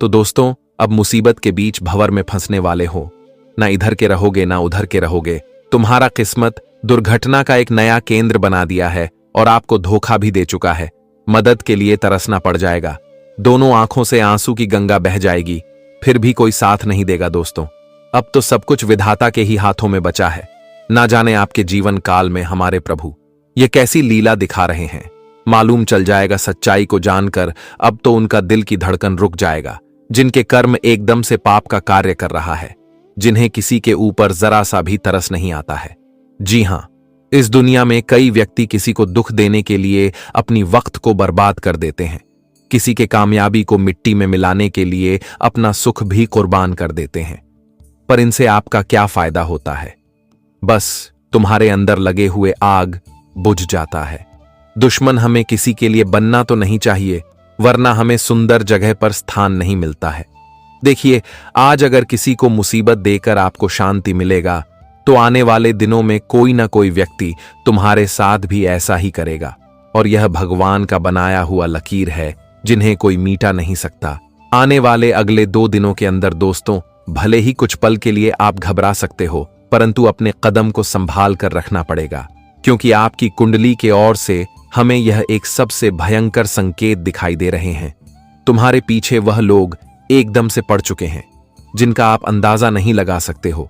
तो दोस्तों, अब मुसीबत के बीच भंवर में फंसने वाले हो। ना इधर के रहोगे ना उधर के रहोगे। तुम्हारा किस्मत दुर्घटना का एक नया केंद्र बना दिया है और आपको धोखा भी दे चुका है। मदद के लिए तरसना पड़ जाएगा। दोनों आंखों से आंसू की गंगा बह जाएगी, फिर भी कोई साथ नहीं देगा दोस्तों। अब तो सब कुछ विधाता के ही हाथों में बचा है। ना जाने आपके जीवन काल में हमारे प्रभु ये कैसी लीला दिखा रहे हैं। मालूम चल जाएगा सच्चाई को जानकर, अब तो उनका दिल की धड़कन रुक जाएगा, जिनके कर्म एकदम से पाप का कार्य कर रहा है, जिन्हें किसी के ऊपर जरा सा भी तरस नहीं आता है। जी हां, इस दुनिया में कई व्यक्ति किसी को दुख देने के लिए अपनी वक्त को बर्बाद कर देते हैं। किसी के कामयाबी को मिट्टी में मिलाने के लिए अपना सुख भी कुर्बान कर देते हैं। पर इनसे आपका क्या फायदा होता है? बस तुम्हारे अंदर लगे हुए आग बुझ जाता है। दुश्मन हमें किसी के लिए बनना तो नहीं चाहिए, वरना हमें सुंदर जगह पर स्थान नहीं मिलता है। देखिए, आज अगर किसी को मुसीबत देकर आपको शांति मिलेगा, तो आने वाले दिनों में कोई ना कोई व्यक्ति तुम्हारे साथ भी ऐसा ही करेगा। और यह भगवान का बनाया हुआ लकीर है, जिन्हें कोई मीटा नहीं सकता। आने वाले अगले 2 दिनों के अंदर दोस्तों, भले ही कुछ पल के लिए आप घबरा सकते हो, परंतु अपने कदम को संभाल कर रखना पड़ेगा, क्योंकि आपकी कुंडली के ओर से हमें यह एक सबसे भयंकर संकेत दिखाई दे रहे हैं। तुम्हारे पीछे वह लोग एकदम से पड़ चुके हैं, जिनका आप अंदाजा नहीं लगा सकते हो,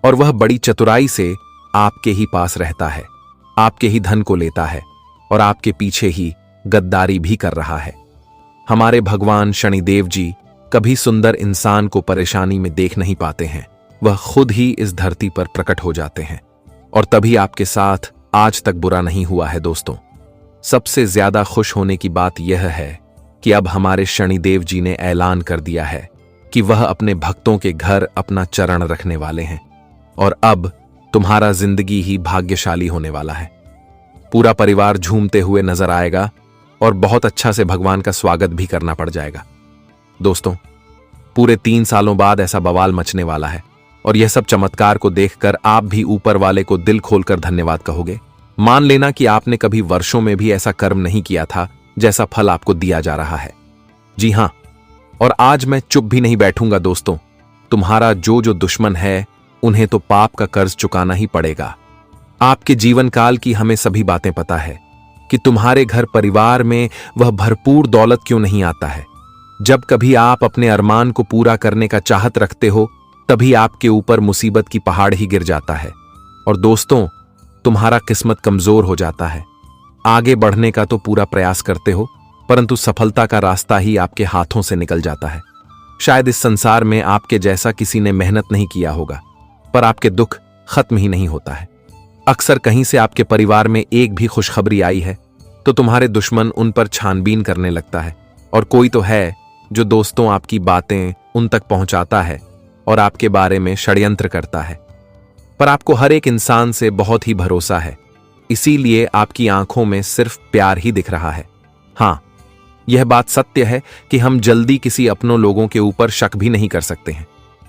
और वह बड़ी चतुराई से आपके ही पास रहता है, आपके ही धन को लेता है और आपके पीछे ही गद्दारी भी कर रहा है। हमारे भगवान शनिदेव जी कभी सुंदर इंसान को परेशानी में देख नहीं पाते हैं। वह खुद ही इस धरती पर प्रकट हो जाते हैं, और तभी आपके साथ आज तक बुरा नहीं हुआ है दोस्तों। सबसे ज्यादा खुश होने की बात यह है कि अब हमारे शनिदेव जी ने ऐलान कर दिया है कि वह अपने भक्तों के घर अपना चरण रखने वाले हैं, और अब तुम्हारा जिंदगी ही भाग्यशाली होने वाला है। पूरा परिवार झूमते हुए नजर आएगा और बहुत अच्छा से भगवान का स्वागत भी करना पड़ जाएगा। दोस्तों, पूरे 3 सालों बाद ऐसा बवाल मचने वाला है, और यह सब चमत्कार को देखकर आप भी ऊपर वाले को दिल खोलकर धन्यवाद कहोगे। मान लेना कि आपने कभी वर्षों में भी ऐसा कर्म नहीं किया था जैसा फल आपको दिया जा रहा है। जी हां, और आज मैं चुप भी नहीं बैठूंगा दोस्तों। तुम्हारा जो दुश्मन है, उन्हें तो पाप का कर्ज चुकाना ही पड़ेगा। आपके जीवन काल की हमें सभी बातें पता है कि तुम्हारे घर परिवार में वह भरपूर दौलत क्यों नहीं आता है। जब कभी आप अपने अरमान को पूरा करने का चाहत रखते हो, तभी आपके ऊपर मुसीबत की पहाड़ ही गिर जाता है। और दोस्तों, तुम्हारा किस्मत कमजोर हो जाता है। आगे बढ़ने का तो पूरा प्रयास करते हो, परंतु सफलता का रास्ता ही आपके हाथों से निकल जाता है। शायद इस संसार में आपके जैसा किसी ने मेहनत नहीं किया होगा, पर आपके दुख खत्म ही नहीं होता है। अक्सर कहीं से आपके परिवार में एक भी खुशखबरी आई है तो तुम्हारे दुश्मन उन पर छानबीन करने लगता है, और कोई तो है जो दोस्तों आपकी बातें उन तक पहुंचाता है और आपके बारे में षड्यंत्र करता है। पर आपको हर एक इंसान से बहुत ही भरोसा है, इसीलिए आपकी आंखों में सिर्फ प्यार ही दिख रहा है। हां, यह बात सत्य है कि हम जल्दी किसी अपनों लोगों के ऊपर शक भी नहीं कर सकते हैं,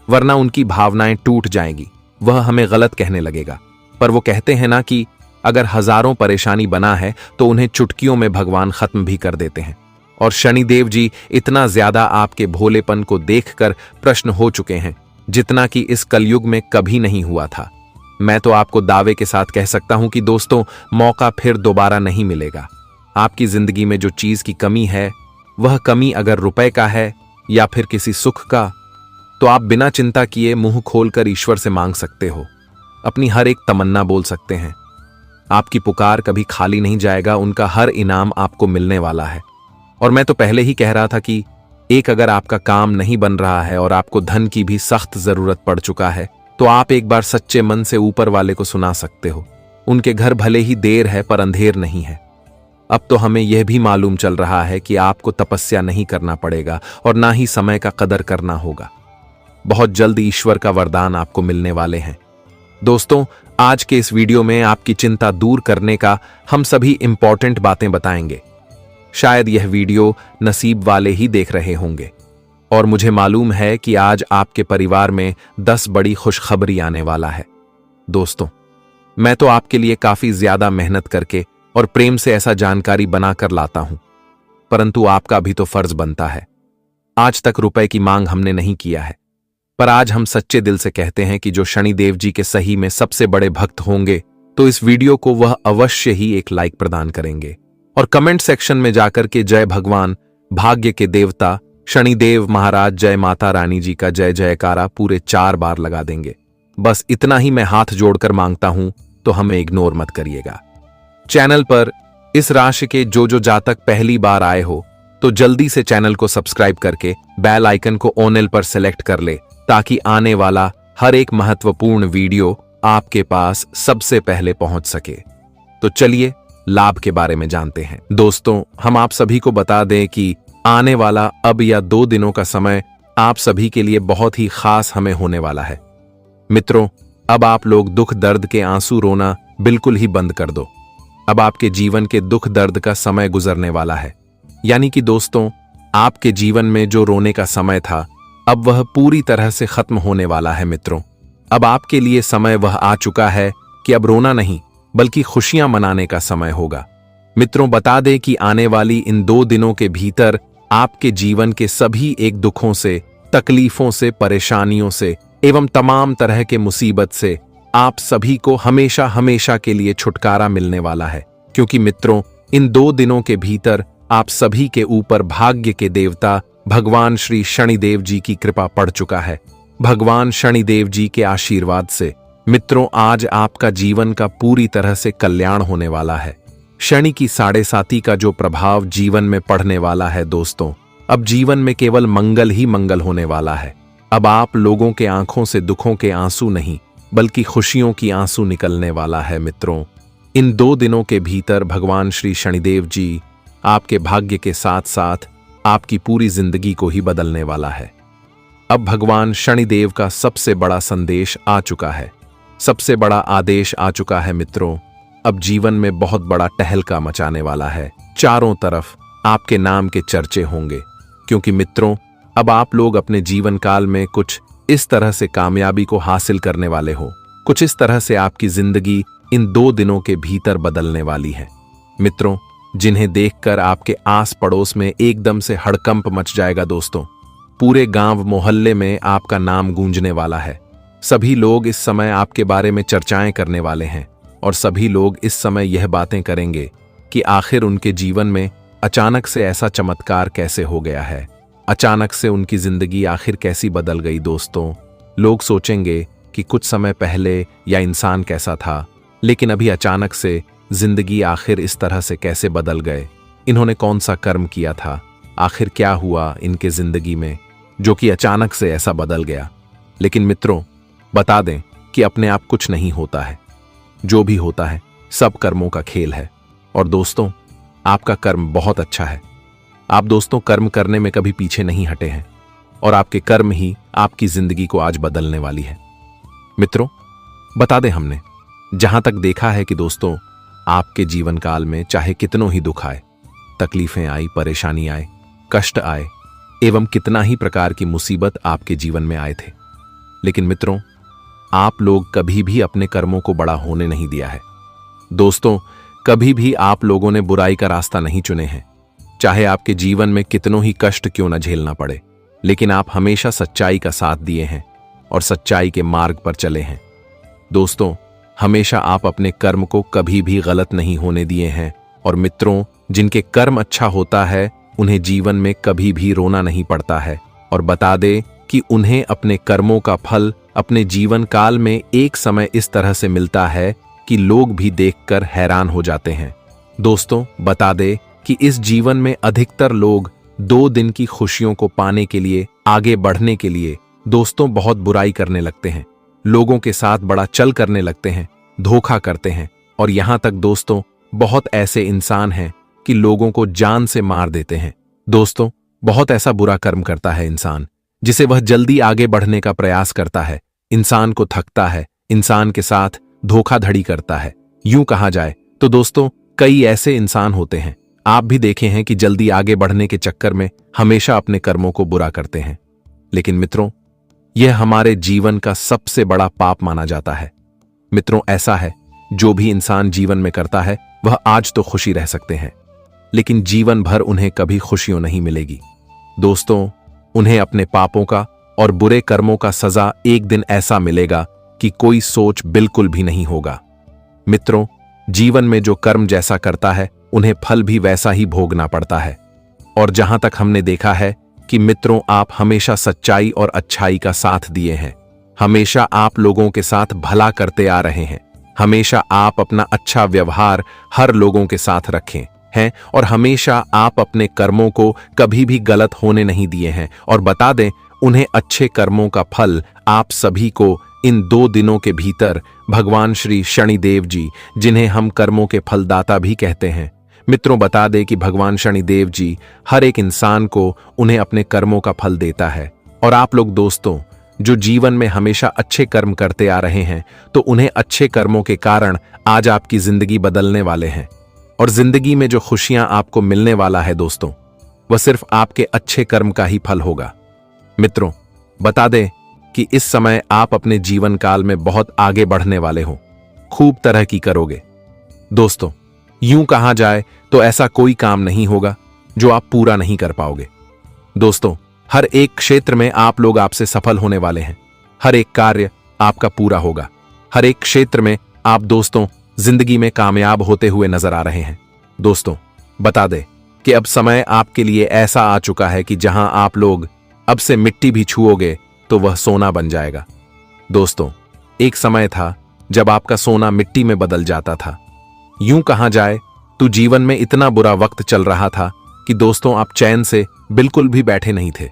वरना उनकी भावनाएं टूट जाएंगी, वह हमें गलत कहने लगेगा। पर वो कहते हैं ना कि अगर हजारों परेशानी बना है तो उन्हें चुटकियों में भगवान खत्म भी कर देते हैं। और शनिदेव जी इतना ज्यादा आपके भोलेपन को देखकर प्रश्न हो चुके हैं, जितना कि इस कलयुग में कभी नहीं हुआ था। मैं तो आपको दावे के साथ कह सकता हूं कि दोस्तों, मौका फिर दोबारा नहीं मिलेगा। आपकी जिंदगी में जो चीज की कमी है, वह कमी अगर रुपए का है या फिर किसी सुख का, तो आप बिना चिंता किए मुंह खोलकर ईश्वर से मांग सकते हो। अपनी हर एक तमन्ना बोल सकते हैं। आपकी पुकार कभी खाली नहीं जाएगा, उनका हर इनाम आपको मिलने वाला है। और मैं तो पहले ही कह रहा था कि अगर आपका काम नहीं बन रहा है और आपको धन की भी सख्त जरूरत पड़ चुका है, तो आप एक बार सच्चे मन से ऊपर वाले को सुना सकते हो। उनके घर भले ही देर है पर अंधेर नहीं है। अब तो हमें यह भी मालूम चल रहा है कि आपको तपस्या नहीं करना पड़ेगा और ना ही समय का कदर करना होगा। बहुत जल्द ईश्वर का वरदान आपको मिलने वाले हैं। दोस्तों, आज के इस वीडियो में आपकी चिंता दूर करने का हम सभी इंपॉर्टेंट बातें बताएंगे। शायद यह वीडियो नसीब वाले ही देख रहे होंगे, और मुझे मालूम है कि आज आपके परिवार में 10 बड़ी खुशखबरी आने वाला है। दोस्तों, मैं तो आपके लिए काफी ज्यादा मेहनत करके और प्रेम से ऐसा जानकारी बनाकर लाता हूं, परंतु आपका भी तो फर्ज बनता है आज तक रुपए की मांग हमने नहीं किया है, पर आज हम सच्चे दिल से कहते हैं कि जो शनिदेव जी के सही में सबसे बड़े भक्त होंगे तो इस वीडियो को वह अवश्य ही एक लाइक प्रदान करेंगे और कमेंट सेक्शन में जाकर के जय भगवान भाग्य के देवता शनिदेव महाराज जय माता रानी जी का जय जयकारा पूरे 4 बार लगा देंगे। बस इतना ही मैं हाथ जोड़कर मांगता हूं, तो हमें इग्नोर मत करिएगा। चैनल पर इस राशि के जो जातक पहली बार आए हो तो जल्दी से चैनल को सब्सक्राइब करके बेल आइकन को ऑल पर सेलेक्ट कर ले, ताकि आने वाला हर एक महत्वपूर्ण वीडियो आपके पास सबसे पहले पहुंच सके। तो चलिए लाभ के बारे में जानते हैं। दोस्तों, हम आप सभी को बता दें कि आने वाला अब या 2 दिनों का समय आप सभी के लिए बहुत ही खास हमें होने वाला है। मित्रों, अब आप लोग दुख दर्द के आंसू रोना बिल्कुल ही बंद कर दो। अब आपके जीवन के दुख दर्द का समय गुजरने वाला है। यानी कि दोस्तों, आपके जीवन में जो रोने का समय था अब वह पूरी तरह से खत्म होने वाला है। मित्रों, अब आपके लिए समय वह आ चुका है कि अब रोना नहीं बल्कि खुशियां मनाने का समय होगा। मित्रों, बता दें कि आने वाली इन 2 दिनों के भीतर आपके जीवन के सभी एक दुखों से, तकलीफों से, परेशानियों से एवं तमाम तरह के मुसीबत से आप सभी को हमेशा हमेशा के लिए छुटकारा मिलने वाला है। क्योंकि मित्रों, इन 2 दिनों के भीतर आप सभी के ऊपर भाग्य के देवता भगवान श्री शनिदेव जी की कृपा पड़ चुका है। भगवान शनिदेव जी के आशीर्वाद से मित्रों आज आपका जीवन का पूरी तरह से कल्याण होने वाला है। शनि की 7.5 का जो प्रभाव जीवन में पड़ने वाला है दोस्तों, अब जीवन में केवल मंगल ही मंगल होने वाला है। अब आप लोगों के आंखों से दुखों के आंसू नहीं बल्कि खुशियों की आंसू निकलने वाला है। मित्रों, इन 2 दिनों के भीतर भगवान श्री शनिदेव जी आपके भाग्य के साथ साथ आपकी पूरी जिंदगी को ही बदलने वाला है। अब भगवान शनिदेव का सबसे बड़ा संदेश आ चुका है, सबसे बड़ा आदेश आ चुका है। मित्रों, अब जीवन में बहुत बड़ा टहलका मचाने वाला है। चारों तरफ आपके नाम के चर्चे होंगे, क्योंकि मित्रों अब आप लोग अपने जीवन काल में कुछ इस तरह से कामयाबी को हासिल करने वाले हो, कुछ इस तरह से आपकी जिंदगी इन 2 दिनों के भीतर बदलने वाली है। मित्रों, जिन्हें देखकर आपके आस पड़ोस में एकदम से हड़कंप मच जाएगा। दोस्तों, पूरे गांव मोहल्ले में आपका नाम गूंजने वाला है। सभी लोग इस समय आपके बारे में चर्चाएं करने वाले हैं और सभी लोग इस समय यह बातें करेंगे कि आखिर उनके जीवन में अचानक से ऐसा चमत्कार कैसे हो गया है, अचानक से उनकी जिंदगी आखिर कैसी बदल गई। दोस्तों, लोग सोचेंगे कि कुछ समय पहले या इंसान कैसा था, लेकिन अभी अचानक से जिंदगी आखिर इस तरह से कैसे बदल गए, इन्होंने कौन सा कर्म किया था, आखिर क्या हुआ इनके जिंदगी में जो कि अचानक से ऐसा बदल गया। लेकिन मित्रों, बता दें कि अपने आप कुछ नहीं होता है, जो भी होता है सब कर्मों का खेल है। और दोस्तों, आपका कर्म बहुत अच्छा है। आप दोस्तों कर्म करने में कभी पीछे नहीं हटे हैं और आपके कर्म ही आपकी जिंदगी को आज बदलने वाली है। मित्रों, बता दें हमने जहां तक देखा है कि दोस्तों आपके जीवन काल में चाहे कितनों ही दुख आए, तकलीफें आई, परेशानी आए, कष्ट आए एवं कितना ही प्रकार की मुसीबत आपके जीवन में आए थे, लेकिन मित्रों आप लोग कभी भी अपने कर्मों को बड़ा होने नहीं दिया है। दोस्तों, कभी भी आप लोगों ने बुराई का रास्ता नहीं चुने हैं, चाहे आपके जीवन में कितनों ही कष्ट क्यों न झेलना पड़े, लेकिन आप हमेशा सच्चाई का साथ दिए हैं और सच्चाई के मार्ग पर चले हैं। दोस्तों, हमेशा आप अपने कर्म को कभी भी गलत नहीं होने दिए हैं। और मित्रों, जिनके कर्म अच्छा होता है उन्हें जीवन में कभी भी रोना नहीं पड़ता है। और बता दे कि उन्हें अपने कर्मों का फल अपने जीवन काल में एक समय इस तरह से मिलता है कि लोग भी देखकर हैरान हो जाते हैं। दोस्तों, बता दे कि इस जीवन में अधिकतर लोग 2 दिन की खुशियों को पाने के लिए, आगे बढ़ने के लिए दोस्तों बहुत बुराई करने लगते हैं, लोगों के साथ बड़ा चल करने लगते हैं, धोखा करते हैं और यहां तक दोस्तों बहुत ऐसे इंसान हैं कि लोगों को जान से मार देते हैं। दोस्तों, बहुत ऐसा बुरा कर्म करता है इंसान जिसे वह जल्दी आगे बढ़ने का प्रयास करता है, इंसान को ठगता है, इंसान के साथ धोखाधड़ी करता है। यूं कहा जाए तो दोस्तों कई ऐसे इंसान होते हैं, आप भी देखे हैं कि जल्दी आगे बढ़ने के चक्कर में हमेशा अपने कर्मों को बुरा करते हैं। लेकिन मित्रों, यह हमारे जीवन का सबसे बड़ा पाप माना जाता है। मित्रों, ऐसा है जो भी इंसान जीवन में करता है वह आज तो खुशी रह सकते हैं, लेकिन जीवन भर उन्हें कभी खुशियों नहीं मिलेगी। दोस्तों, उन्हें अपने पापों का और बुरे कर्मों का सजा एक दिन ऐसा मिलेगा कि कोई सोच बिल्कुल भी नहीं होगा। मित्रों, जीवन में जो कर्म जैसा करता है उन्हें फल भी वैसा ही भोगना पड़ता है। और जहां तक हमने देखा है कि मित्रों, आप हमेशा सच्चाई और अच्छाई का साथ दिए हैं, हमेशा आप लोगों के साथ भला करते आ रहे हैं, हमेशा आप अपना अच्छा व्यवहार हर लोगों के साथ रखें हैं और हमेशा आप अपने कर्मों को कभी भी गलत होने नहीं दिए हैं। और बता दें, उन्हें अच्छे कर्मों का फल आप सभी को इन 2 दिनों के भीतर भगवान श्री शनिदेव जी, जिन्हें हम कर्मों के फलदाता भी कहते हैं, मित्रों बता दें कि भगवान शनिदेव जी हर एक इंसान को उन्हें अपने कर्मों का फल देता है। और आप लोग दोस्तों जो जीवन में हमेशा अच्छे कर्म करते आ रहे हैं, तो उन्हें अच्छे कर्मों के कारण आज आपकी जिंदगी बदलने वाले हैं। और जिंदगी में जो खुशियां आपको मिलने वाला है दोस्तों, वह सिर्फ आपके अच्छे कर्म का ही फल होगा। मित्रों बता दें कि इस समय आप अपने जीवन काल में बहुत आगे बढ़ने वाले हो, खूब तरक्की करोगे। दोस्तों यूं कहा जाए तो ऐसा कोई काम नहीं होगा जो आप पूरा नहीं कर पाओगे। दोस्तों हर एक क्षेत्र में आप लोग आपसे सफल होने वाले हैं, हर एक कार्य आपका पूरा होगा, हर एक क्षेत्र में आप दोस्तों जिंदगी में कामयाब होते हुए नजर आ रहे हैं। दोस्तों बता दें कि अब समय आपके लिए ऐसा आ चुका है कि जहां आप लोग अब से मिट्टी भी छुओगे तो वह सोना बन जाएगा। दोस्तों एक समय था जब आपका सोना मिट्टी में बदल जाता था। यूं कहा जाए तो जीवन में इतना बुरा वक्त चल रहा था कि दोस्तों आप चैन से बिल्कुल भी बैठे नहीं थे।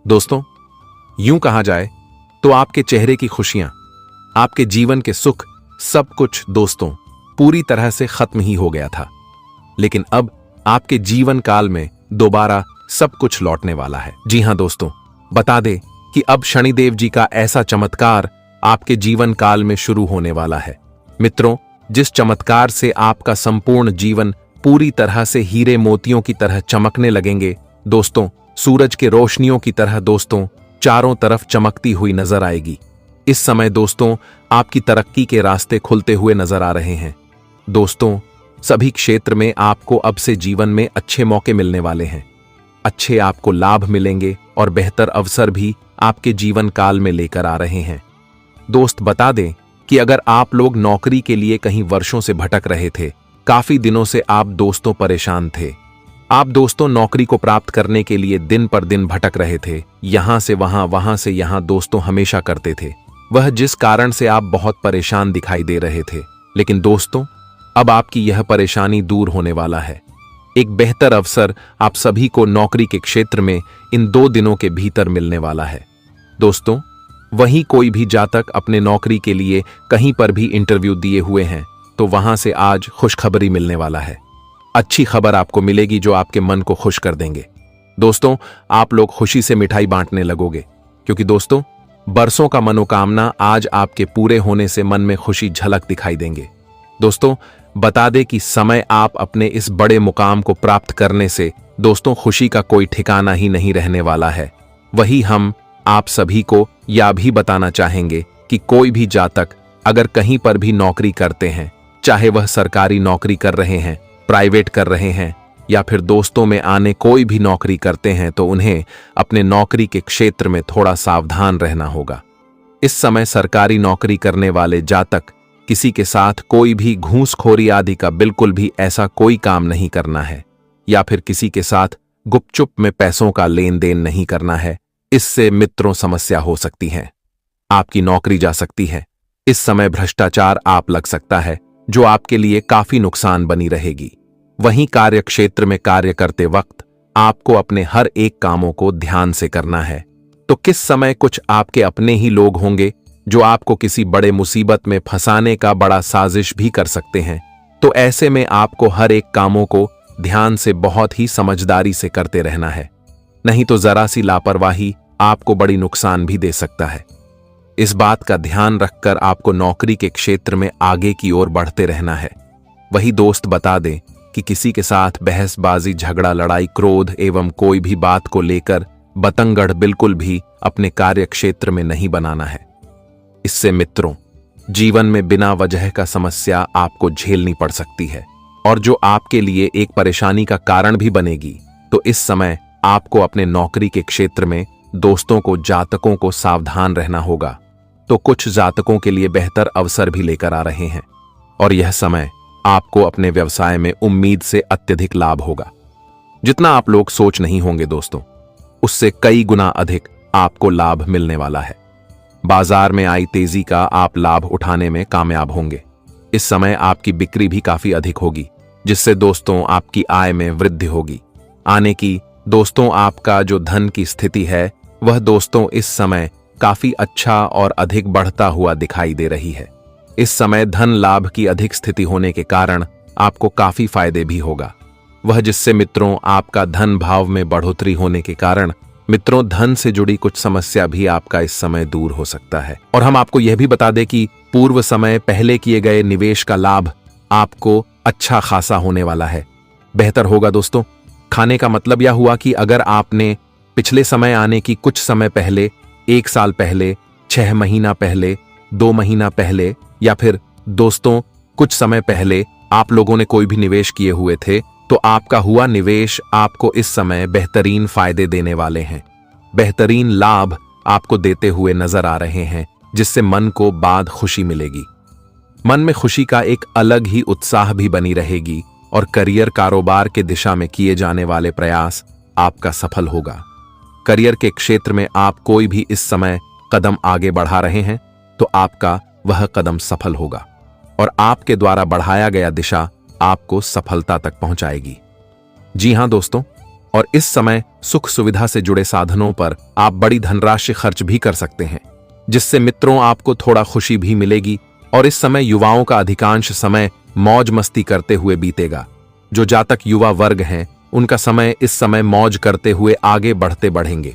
दोस्तों यूं कहा जाए तो आपके चेहरे की खुशियां, आपके जीवन के सुख, सब कुछ दोस्तों पूरी तरह से खत्म ही हो गया था। लेकिन अब आपके जीवन काल में दोबारा सब कुछ लौटने वाला है। जी हां दोस्तों, बता दें कि अब शनिदेव जी का ऐसा चमत्कार आपके जीवन काल में शुरू होने वाला है। मित्रों जिस चमत्कार से आपका संपूर्ण जीवन पूरी तरह से हीरे मोतियों की तरह चमकने लगेंगे, दोस्तों सूरज के रोशनियों की तरह दोस्तों चारों तरफ चमकती हुई नजर आएगी। इस समय दोस्तों आपकी तरक्की के रास्ते खुलते हुए नजर आ रहे हैं। दोस्तों सभी क्षेत्र में आपको अब से जीवन में अच्छे मौके मिलने वाले हैं, अच्छे आपको लाभ मिलेंगे और बेहतर अवसर भी आपके जीवन काल में लेकर आ रहे हैं। दोस्त बता दें कि अगर आप लोग नौकरी के लिए कहीं वर्षों से भटक रहे थे, काफी दिनों से आप दोस्तों परेशान थे, आप दोस्तों नौकरी को प्राप्त करने के लिए दिन पर दिन भटक रहे थे, यहां से वहां, वहां से यहां दोस्तों हमेशा करते थे, वह जिस कारण से आप बहुत परेशान दिखाई दे रहे थे। लेकिन दोस्तों अब आपकी यह परेशानी दूर होने वाला है। एक बेहतर अवसर आप सभी को नौकरी के क्षेत्र में इन 2 दिनों के भीतर मिलने वाला है। दोस्तों वहीं कोई भी जातक अपने नौकरी के लिए कहीं पर भी इंटरव्यू दिए हुए हैं, तो वहां से आज खुशखबरी मिलने वाला है। अच्छी खबर आपको मिलेगी जो आपके मन को खुश कर देंगे। दोस्तों आप लोग खुशी से मिठाई बांटने लगोगे, क्योंकि दोस्तों बरसों का मनोकामना आज आपके पूरे होने से मन में खुशी झलक दिखाई देंगे। दोस्तों बता दें कि समय आप अपने इस बड़े मुकाम को प्राप्त करने से दोस्तों खुशी का कोई ठिकाना ही नहीं रहने वाला है। वही हम आप सभी को यह भी बताना चाहेंगे कि कोई भी जातक अगर कहीं पर भी नौकरी करते हैं, चाहे वह सरकारी नौकरी कर रहे हैं, प्राइवेट कर रहे हैं या फिर दोस्तों में आने कोई भी नौकरी करते हैं, तो उन्हें अपने नौकरी के क्षेत्र में थोड़ा सावधान रहना होगा। इस समय सरकारी नौकरी करने वाले जातक किसी के साथ कोई भी घूसखोरी आदि का बिल्कुल भी ऐसा कोई काम नहीं करना है, या फिर किसी के साथ गुपचुप में पैसों का लेन देन नहीं करना है। इससे मित्रों समस्या हो सकती है, आपकी नौकरी जा सकती है। इस समय भ्रष्टाचार आप लग सकता है, जो आपके लिए काफी नुकसान बनी रहेगी। वहीं कार्य क्षेत्र में कार्य करते वक्त आपको अपने हर एक कामों को ध्यान से करना है। तो किस समय कुछ आपके अपने ही लोग होंगे जो आपको किसी बड़े मुसीबत में फंसाने का बड़ा साजिश भी कर सकते हैं। तो ऐसे में आपको हर एक कामों को ध्यान से बहुत ही समझदारी से करते रहना है, नहीं तो जरा सी लापरवाही आपको बड़ी नुकसान भी दे सकता है। इस बात का ध्यान रखकर आपको नौकरी के क्षेत्र में आगे की ओर बढ़ते रहना है। वही दोस्त बता दें कि किसी के साथ बहसबाजी, झगड़ा, लड़ाई, क्रोध एवं कोई भी बात को लेकर बतंगड़ बिल्कुल भी अपने कार्य क्षेत्र में नहीं बनाना है। इससे मित्रों जीवन में बिना वजह का समस्या आपको झेलनी पड़ सकती है, और जो आपके लिए एक परेशानी का कारण भी बनेगी। तो इस समय आपको अपने नौकरी के क्षेत्र में दोस्तों को जातकों को सावधान रहना होगा। तो कुछ जातकों के लिए बेहतर अवसर भी लेकर आ रहे हैं और यह समय आपको अपने व्यवसाय में उम्मीद से अत्यधिक लाभ होगा। जितना आप लोग सोच नहीं होंगे दोस्तों, उससे कई गुना अधिक आपको लाभ मिलने वाला है। बाजार में आई तेजी का आप लाभ उठाने में कामयाब होंगे। इस समय आपकी बिक्री भी काफी अधिक होगी, जिससे दोस्तों आपकी आय में वृद्धि होगी। आने की दोस्तों आपका जो धन की स्थिति है वह दोस्तों इस समय काफी अच्छा और अधिक बढ़ता हुआ दिखाई दे रही है। इस समय धन लाभ की अधिक स्थिति होने के कारण आपको काफी फायदे भी होगा। वह जिससे मित्रों आपका धन भाव में बढ़ोतरी होने के कारण मित्रों धन से जुड़ी कुछ समस्या भी आपका इस समय दूर हो सकता है। और हम आपको यह भी बता दें कि पूर्व समय पहले किए गए निवेश का लाभ आपको अच्छा खासा होने वाला है, बेहतर होगा दोस्तों। खाने का मतलब यह हुआ कि अगर आपने पिछले समय आने की कुछ समय पहले, 1 साल पहले, 6 महीना पहले, 2 महीना पहले या फिर दोस्तों कुछ समय पहले आप लोगों ने कोई भी निवेश किए हुए थे, तो आपका हुआ निवेश आपको इस समय बेहतरीन फायदे देने वाले हैं। बेहतरीन लाभ आपको देते हुए नजर आ रहे हैं, जिससे मन को बाद खुशी मिलेगी। मन में खुशी का एक अलग ही उत्साह भी बनी रहेगी और करियर कारोबार के दिशा में किए जाने वाले प्रयास आपका सफल होगा। करियर के क्षेत्र में आप कोई भी इस समय कदम आगे बढ़ा रहे हैं तो आपका वह कदम सफल होगा और आपके द्वारा बढ़ाया गया दिशा आपको सफलता तक पहुंचाएगी। जी हां दोस्तों, और इस समय सुख सुविधा से जुड़े साधनों पर आप बड़ी धनराशि खर्च भी कर सकते हैं, जिससे मित्रों आपको थोड़ा खुशी भी मिलेगी। और इस समय युवाओं का अधिकांश समय मौज मस्ती करते हुए बीतेगा। जो जातक युवा वर्ग हैं उनका समय इस समय मौज करते हुए आगे बढ़ते बढ़ेंगे।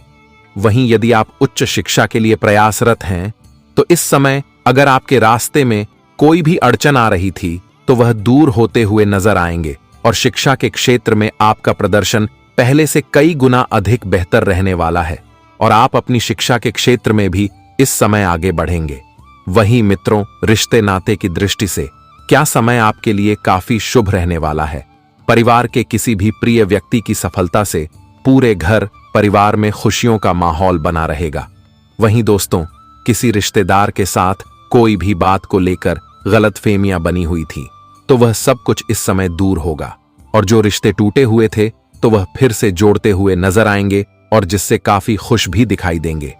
वहीं यदि आप उच्च शिक्षा के लिए प्रयासरत हैं तो इस समय अगर आपके रास्ते में कोई भी अड़चन आ रही थी तो वह दूर होते हुए नजर आएंगे और शिक्षा के क्षेत्र में आपका प्रदर्शन पहले से कई गुना अधिक बेहतर रहने वाला है और आप अपनी शिक्षा के क्षेत्र में भी इस समय आगे बढ़ेंगे। वहीं मित्रों रिश्ते नाते की दृष्टि से क्या समय आपके लिए काफी शुभ रहने वाला है। परिवार के किसी भी प्रिय व्यक्ति की सफलता से पूरे घर परिवार में खुशियों का माहौल बना रहेगा। वहीं दोस्तों किसी रिश्तेदार के साथ कोई भी बात को लेकर गलतफहमियां बनी हुई थी तो वह सब कुछ इस समय दूर होगा और जो रिश्ते टूटे हुए थे तो वह फिर से जोड़ते हुए नजर आएंगे और जिससे काफी खुश भी दिखाई देंगे।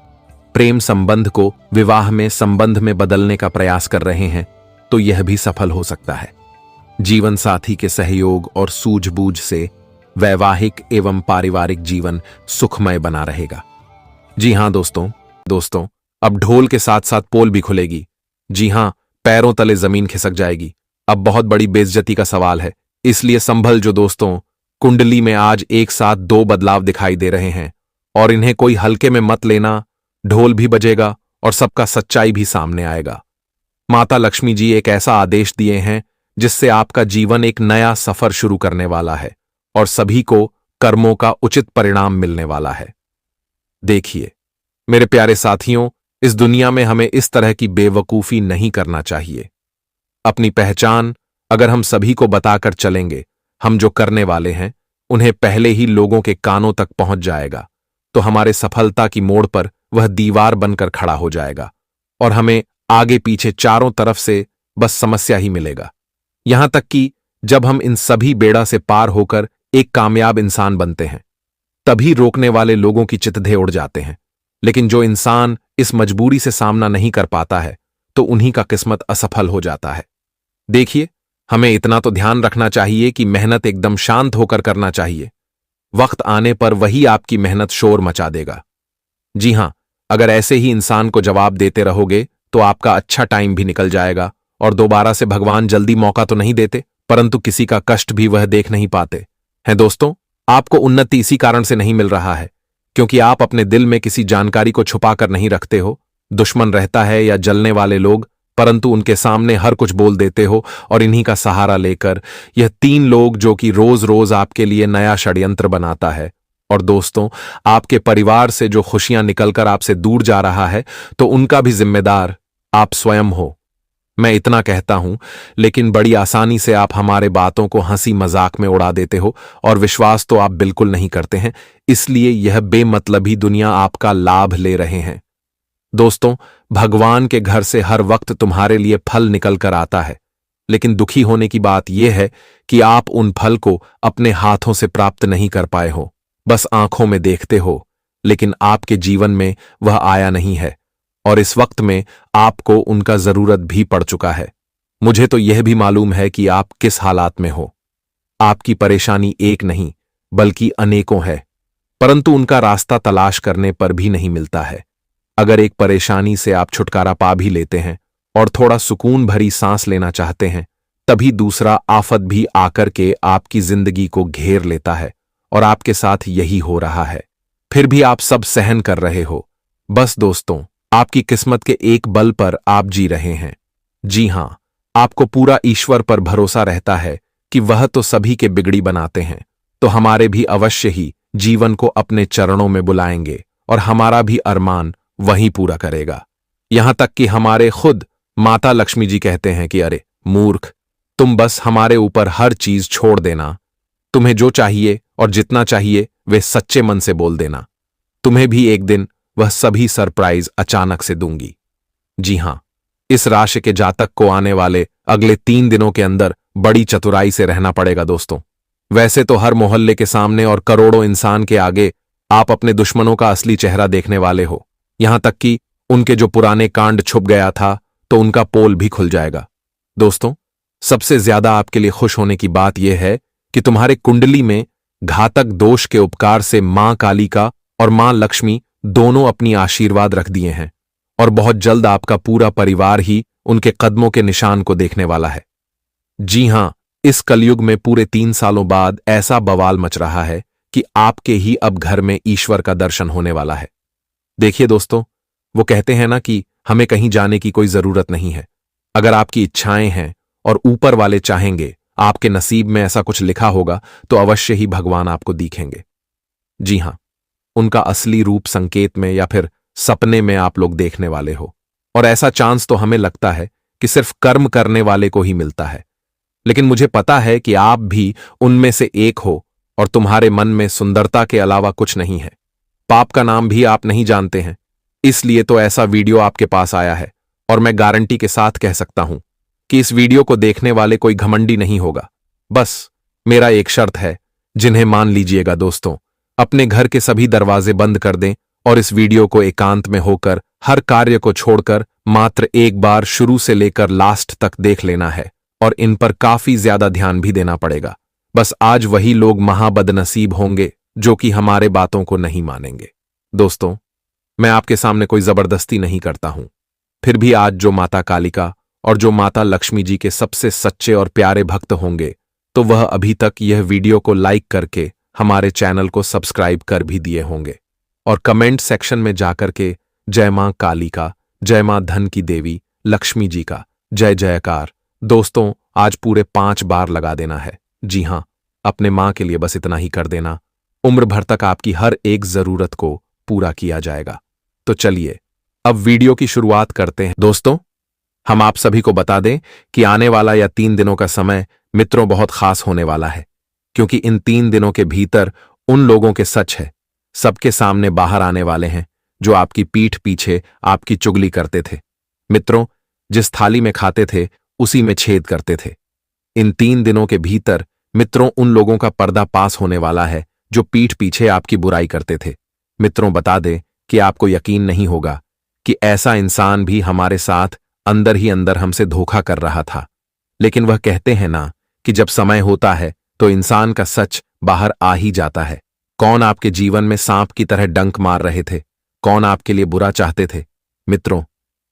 प्रेम संबंध को विवाह में संबंध में बदलने का प्रयास कर रहे हैं तो यह भी सफल हो सकता है। जीवन साथी के सहयोग और सूझबूझ से वैवाहिक एवं पारिवारिक जीवन सुखमय बना रहेगा। जी हां दोस्तों अब ढोल के साथ साथ पोल भी खुलेगी। जी हां, पैरों तले जमीन खिसक जाएगी। अब बहुत बड़ी बेइज्जती का सवाल है, इसलिए संभल जो दोस्तों। कुंडली में आज एक साथ 2 बदलाव दिखाई दे रहे हैं और इन्हें कोई हल्के में मत लेना। ढोल भी बजेगा और सबका सच्चाई भी सामने आएगा। माता लक्ष्मी जी एक ऐसा आदेश दिए हैं जिससे आपका जीवन एक नया सफर शुरू करने वाला है और सभी को कर्मों का उचित परिणाम मिलने वाला है। देखिए मेरे प्यारे साथियों, इस दुनिया में हमें इस तरह की बेवकूफी नहीं करना चाहिए। अपनी पहचान अगर हम सभी को बताकर चलेंगे, हम जो करने वाले हैं उन्हें पहले ही लोगों के कानों तक पहुंच जाएगा तो हमारे सफलता की मोड़ पर वह दीवार बनकर खड़ा हो जाएगा और हमें आगे पीछे चारों तरफ से बस समस्या ही मिलेगा। यहां तक कि जब हम इन सभी बेड़ा से पार होकर एक कामयाब इंसान बनते हैं तभी रोकने वाले लोगों की चित्धे उड़ जाते हैं। लेकिन जो इंसान इस मजबूरी से सामना नहीं कर पाता है तो उन्हीं का किस्मत असफल हो जाता है। देखिए हमें इतना तो ध्यान रखना चाहिए कि मेहनत एकदम शांत होकर करना चाहिए। वक्त आने पर वही आपकी मेहनत शोर मचा देगा। जी हां, अगर ऐसे ही इंसान को जवाब देते रहोगे तो आपका अच्छा टाइम भी निकल जाएगा और दोबारा से भगवान जल्दी मौका तो नहीं देते, परंतु किसी का कष्ट भी वह देख नहीं पाते हैं। दोस्तों आपको उन्नति इसी कारण से नहीं मिल रहा है क्योंकि आप अपने दिल में किसी जानकारी को छुपाकर नहीं रखते हो। दुश्मन रहता है या जलने वाले लोग, परंतु उनके सामने हर कुछ बोल देते हो और इन्हीं का सहारा लेकर यह 3 लोग जो कि रोज रोज आपके लिए नया षड्यंत्र बनाता है। और दोस्तों आपके परिवार से जो खुशियां निकलकर आपसे दूर जा रहा है तो उनका भी जिम्मेदार आप स्वयं हो। मैं इतना कहता हूं, लेकिन बड़ी आसानी से आप हमारे बातों को हंसी मजाक में उड़ा देते हो और विश्वास तो आप बिल्कुल नहीं करते हैं। इसलिए यह बेमतलबी दुनिया आपका लाभ ले रहे हैं। दोस्तों, भगवान के घर से हर वक्त तुम्हारे लिए फल निकल कर आता है, लेकिन दुखी होने की बात यह है कि आप उन फल को अपने हाथों से प्राप्त नहीं कर पाए हो। बस आंखों में देखते हो, लेकिन आपके जीवन में वह आया नहीं है, और इस वक्त में आपको उनका जरूरत भी पड़ चुका है। मुझे तो यह भी मालूम है कि आप किस हालात में हो। आपकी परेशानी एक नहीं बल्कि अनेकों है, परंतु उनका रास्ता तलाश करने पर भी नहीं मिलता है। अगर एक परेशानी से आप छुटकारा पा भी लेते हैं और थोड़ा सुकून भरी सांस लेना चाहते हैं, तभी दूसरा आफत भी आकर के आपकी जिंदगी को घेर लेता है, और आपके साथ यही हो रहा है। फिर भी आप सब सहन कर रहे हो। बस दोस्तों, आपकी किस्मत के एक बल पर आप जी रहे हैं। जी हां, आपको पूरा ईश्वर पर भरोसा रहता है कि वह तो सभी के बिगड़ी बनाते हैं, तो हमारे भी अवश्य ही जीवन को अपने चरणों में बुलाएंगे और हमारा भी अरमान वहीं पूरा करेगा। यहां तक कि हमारे खुद माता लक्ष्मी जी कहते हैं कि अरे मूर्ख, तुम बस हमारे ऊपर हर चीज छोड़ देना। तुम्हें जो चाहिए और जितना चाहिए वे सच्चे मन से बोल देना। तुम्हें भी एक दिन वह सभी सरप्राइज अचानक से दूंगी। जी हां, इस राशि के जातक को आने वाले अगले 3 दिनों के अंदर बड़ी चतुराई से रहना पड़ेगा दोस्तों। वैसे तो हर मोहल्ले के सामने और करोड़ों इंसान के आगे आप अपने दुश्मनों का असली चेहरा देखने वाले हो। यहां तक कि उनके जो पुराने कांड छुप गया था तो उनका पोल भी खुल जाएगा। दोस्तों, सबसे ज्यादा आपके लिए खुश होने की बात यह है कि तुम्हारे कुंडली में घातक दोष के उपकार से मां कालिका और मां लक्ष्मी दोनों अपनी आशीर्वाद रख दिए हैं, और बहुत जल्द आपका पूरा परिवार ही उनके कदमों के निशान को देखने वाला है। जी हां, इस कलयुग में पूरे 3 सालों बाद ऐसा बवाल मच रहा है कि आपके ही अब घर में ईश्वर का दर्शन होने वाला है। देखिए दोस्तों, वो कहते हैं ना कि हमें कहीं जाने की कोई जरूरत नहीं है। अगर आपकी इच्छाएं हैं और ऊपर वाले चाहेंगे, आपके नसीब में ऐसा कुछ लिखा होगा, तो अवश्य ही भगवान आपको दिखेंगे। जी हां, उनका असली रूप संकेत में या फिर सपने में आप लोग देखने वाले हो, और ऐसा चांस तो हमें लगता है कि सिर्फ कर्म करने वाले को ही मिलता है। लेकिन मुझे पता है कि आप भी उनमें से एक हो, और तुम्हारे मन में सुंदरता के अलावा कुछ नहीं है। पाप का नाम भी आप नहीं जानते हैं, इसलिए तो ऐसा वीडियो आपके पास आया है, और मैं गारंटी के साथ कह सकता हूं कि इस वीडियो को देखने वाले कोई घमंडी नहीं होगा। बस मेरा एक शर्त है, जिन्हें मान लीजिएगा दोस्तों। अपने घर के सभी दरवाजे बंद कर दें और इस वीडियो को एकांत में होकर हर कार्य को छोड़कर मात्र एक बार शुरू से लेकर लास्ट तक देख लेना है, और इन पर काफी ज्यादा ध्यान भी देना पड़ेगा। बस आज वही लोग महाबदनसीब होंगे जो कि हमारे बातों को नहीं मानेंगे। दोस्तों, मैं आपके सामने कोई जबरदस्ती नहीं करता हूं, फिर भी आज जो माता कालिका और जो माता लक्ष्मी जी के सबसे सच्चे और प्यारे भक्त होंगे, तो वह अभी तक यह वीडियो को लाइक करके हमारे चैनल को सब्सक्राइब कर भी दिए होंगे, और कमेंट सेक्शन में जाकर के जय मां कालिका, जय मां धन की देवी लक्ष्मी जी का जय जयकार दोस्तों आज पूरे 5 बार लगा देना है। जी हां, अपने मां के लिए बस इतना ही कर देना। उम्र भर तक आपकी हर एक जरूरत को पूरा किया जाएगा। तो चलिए अब वीडियो की शुरुआत करते हैं। दोस्तों, हम आप सभी को बता दें कि आने वाला यह 3 दिनों का समय मित्रों बहुत खास होने वाला है, क्योंकि इन 3 दिनों के भीतर उन लोगों के सच है सबके सामने बाहर आने वाले हैं जो आपकी पीठ पीछे आपकी चुगली करते थे। मित्रों, जिस थाली में खाते थे उसी में छेद करते थे। इन 3 दिनों के भीतर मित्रों उन लोगों का पर्दा पास होने वाला है जो पीठ पीछे आपकी बुराई करते थे। मित्रों, बता दें कि आपको यकीन नहीं होगा कि ऐसा इंसान भी हमारे साथ अंदर ही अंदर हमसे धोखा कर रहा था। लेकिन वह कहते हैं ना कि जब समय होता है तो इंसान का सच बाहर आ ही जाता है। कौन आपके जीवन में सांप की तरह डंक मार रहे थे, कौन आपके लिए बुरा चाहते थे, मित्रों